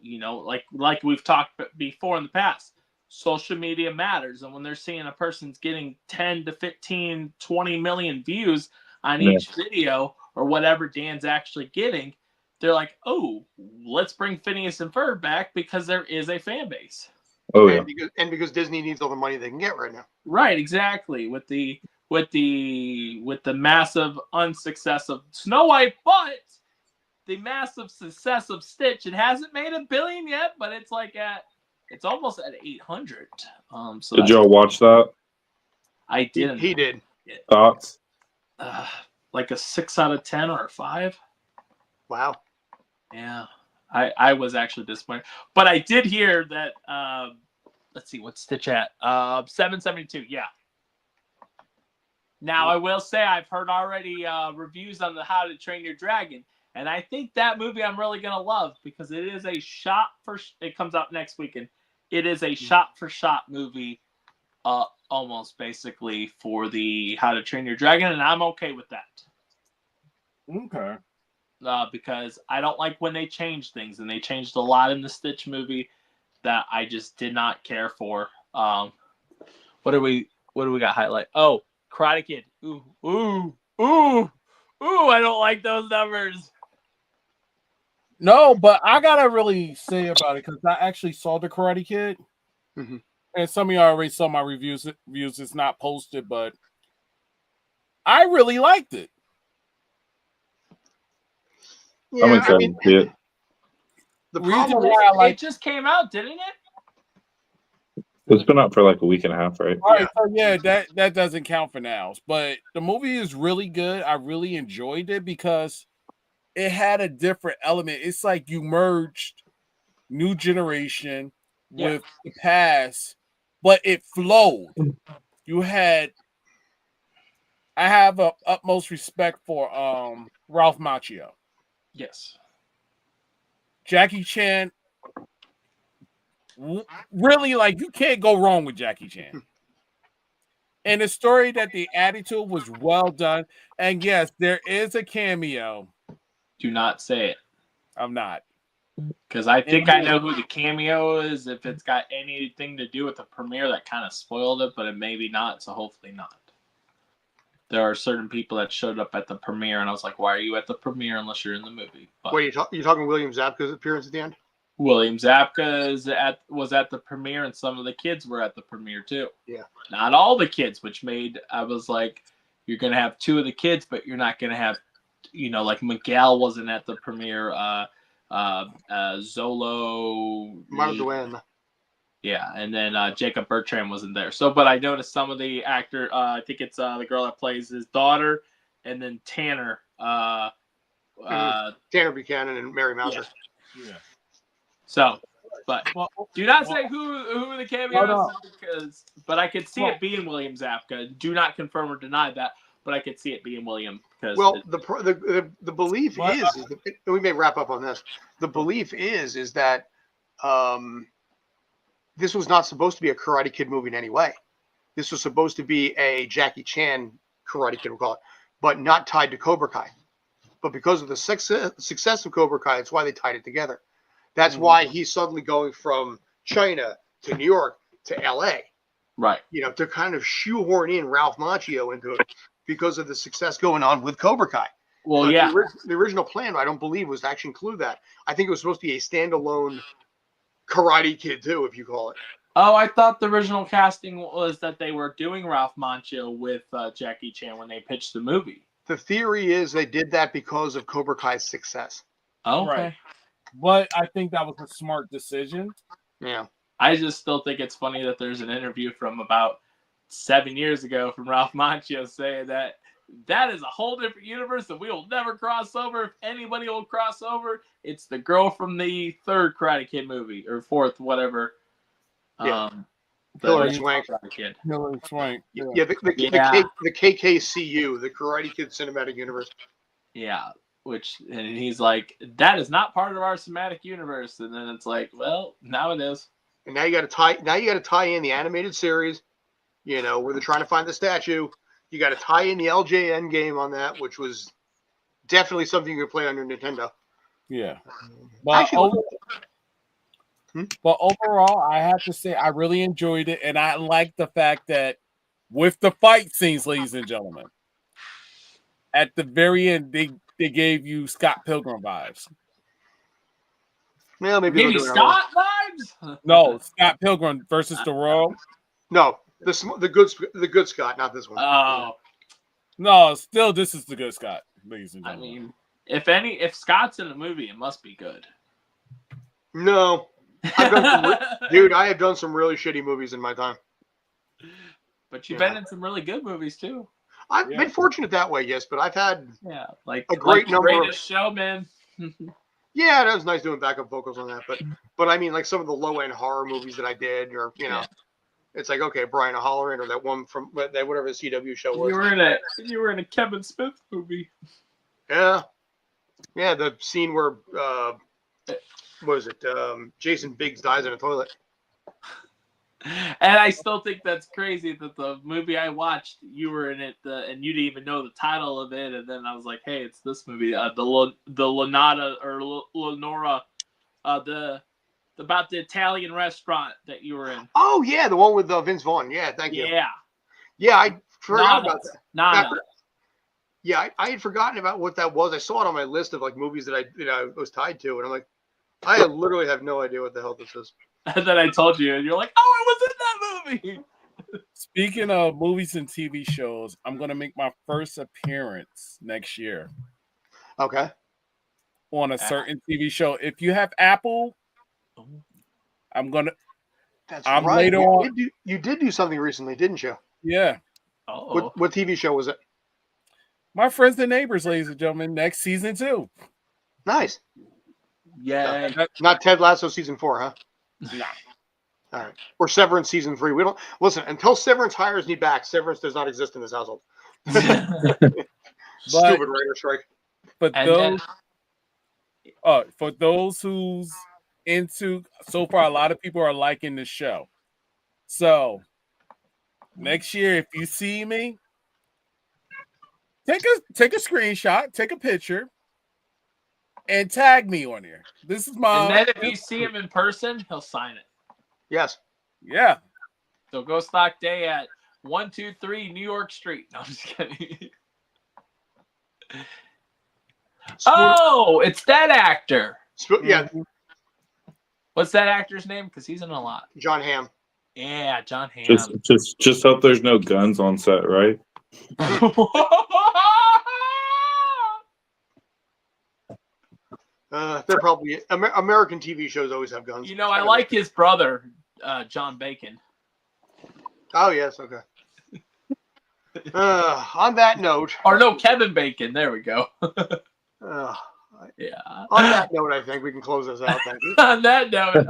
like we've talked before in the past, social media matters, and when they're seeing a person's getting 10 to 15, 20 million views on each video or whatever Dan's actually getting, they're like, oh, let's bring Phineas and Ferb back because there is a fan base. Oh yeah. Because Disney needs all the money they can get right now. Right, exactly. With the massive unsuccess of Snow White, but the massive success of Stitch. It hasn't made $1 billion yet, but it's almost at 800. So did y'all watch that? I didn't. He did. Thoughts? Like a 6 out of 10 or a 5. Wow. Yeah, I was actually disappointed, but I did hear that. Let's see, what's Stitch at? 772. Yeah. Now I will say I've heard already reviews on the How to Train Your Dragon, and I think that movie I'm really gonna love, because it is a shot for. It comes out next weekend. It is a shot for shot movie, almost basically for the How to Train Your Dragon, and I'm okay with that. Okay. Because I don't like when they change things, and they changed a lot in the Stitch movie that I just did not care for. What do we got highlight? Oh, Karate Kid. Ooh! I don't like those numbers. No, but I gotta really say about it, because I actually saw the Karate Kid, and some of y'all already saw my reviews. It's not posted, but I really liked it. Yeah, I'm excited to see it. The reason problem why I like it just came out, didn't it? It's been out for like a week and a half, right? All right, so yeah, that doesn't count for now. But the movie is really good. I really enjoyed it because it had a different element. It's like you merged new generation with the past, but it flowed. I have a utmost respect for Ralph Macchio. Yes. Jackie Chan, really, like, you can't go wrong with Jackie Chan. And the story that the attitude was well done. And yes, there is a cameo. Do not say it. I'm not. Because I think I know who the cameo is. If it's got anything to do with the premiere, that kind of spoiled it, but it maybe not, so hopefully not. There are certain people that showed up at the premiere, and I was like, why are you at the premiere unless you're in the movie? But Wait, you talking William Zabka's appearance at the end? William Zabka was at the premiere, and some of the kids were at the premiere too. Yeah. Not all the kids, which made, I was like, you're going to have two of the kids, but you're not going to have, like Miguel wasn't at the premiere. Zolo. Might win. Yeah, and then Jacob Bertrand wasn't there. So, but I noticed some of the actor. I think it's the girl that plays his daughter, and then Tanner. Tanner Buchanan and Mary Mouser. Yeah. So, but do not say who the cameo is, because. But I could see it being William Zabka. Do not confirm or deny that, but I could see it being William. Well, the belief is we may wrap up on this. The belief is that this was not supposed to be a Karate Kid movie in any way. This was supposed to be a Jackie Chan Karate Kid, we'll call it, but not tied to Cobra Kai. But because of the success of Cobra Kai, it's why they tied it together. That's why he's suddenly going from China to New York to L.A. Right. To kind of shoehorn in Ralph Macchio into it because of the success going on with Cobra Kai. Well, but yeah. The original plan, I don't believe, was to actually include that. I think it was supposed to be a standalone Karate Kid too, if you call it. Oh, I thought the original casting was that they were doing Ralph Macchio with Jackie Chan when they pitched the movie. The theory is they did that because of Cobra Kai's success. Oh, okay. Right. But I think that was a smart decision. Yeah. I just still think it's funny that there's an interview from about 7 years ago from Ralph Macchio saying that is a whole different universe and we will never cross over. If anybody will cross over, it's the girl from the third Karate Kid movie or fourth, whatever. Yeah. The Hilary Swank. Karate Kid. Hilary Swank. Yeah, the KKCU, the Karate Kid Cinematic Universe. Yeah, and he's like, that is not part of our cinematic universe. And then it's like, well, now it is. And now you got to tie in the animated series, where they're trying to find the statue. You got to tie in the LJN game on that, which was definitely something you could play on your Nintendo. Yeah. But, but overall, I have to say I really enjoyed it. And I like the fact that with the fight scenes, ladies and gentlemen, at the very end, they gave you Scott Pilgrim vibes. Well, maybe Give you Scott vibes? No, Scott Pilgrim versus the Royal. No, the good Scott, not this one. Oh. No, still, this is the good Scott, ladies and gentlemen. I mean, if Scott's in a movie, it must be good. No. Dude, I have done some really shitty movies in my time. But you've been in some really good movies, too. I've been fortunate that way, yes, but I've had like a great number of Showman. Yeah, that was nice doing backup vocals on that, but I mean, like some of the low end horror movies that I did, or it's like, okay, Brian O'Halloran, or that one from whatever the CW show was. You were in a Kevin Smith movie. Yeah, the scene where what is it? Jason Biggs dies in a toilet. And I still think that's crazy that the movie I watched, you were in it, and you didn't even know the title of it. And then I was like, "Hey, it's this movie, the Lenora or Lenora, about the Italian restaurant that you were in." Oh yeah, the one with Vince Vaughn. Yeah, thank you. Yeah, I forgot about that. Yeah, I had forgotten about what that was. I saw it on my list of like movies that I was tied to, and I'm like, I literally have no idea what the hell this is. And then I told you, and you're like, "Oh, I was in that movie." Speaking of movies and TV shows, I'm going to make my first appearance next year. Okay. On a certain TV show. If you have Apple, I'm going to. That's right. Later on. You did do something recently, didn't you? Yeah. Oh. What TV show was it? My Friends and Neighbors, ladies and gentlemen, next season 2. Nice. Yay. Not Ted Lasso season 4, huh? No. All right. Or Severance season 3. We don't listen until Severance hires me back. Severance does not exist in this household. Stupid writer strike. But for those who's into, so far a lot of people are liking this show. So Next year, if you see me, take a screenshot, take a picture, and tag me on here. This is my. And then if you see him in person, he'll sign it. Yes. Yeah. So go stock day at 123 New York Street. No, I'm just kidding. Oh, it's that actor. Yeah. What's that actor's name? Because he's in a lot. John Hamm. Yeah, John Hamm. Just hope there's no guns on set, right? They're probably American TV shows always have guns. You know, I like his brother, John Bacon. Oh yes, okay. On that note, Or no, Kevin Bacon. There we go. Yeah. On that note, I think we can close this out. Thank you. On that note,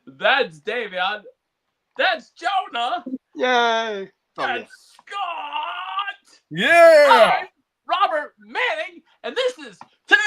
that's Davion. That's Jonah. Yay! That's Scott. Yeah. I'm Robert Manning, and this is Till.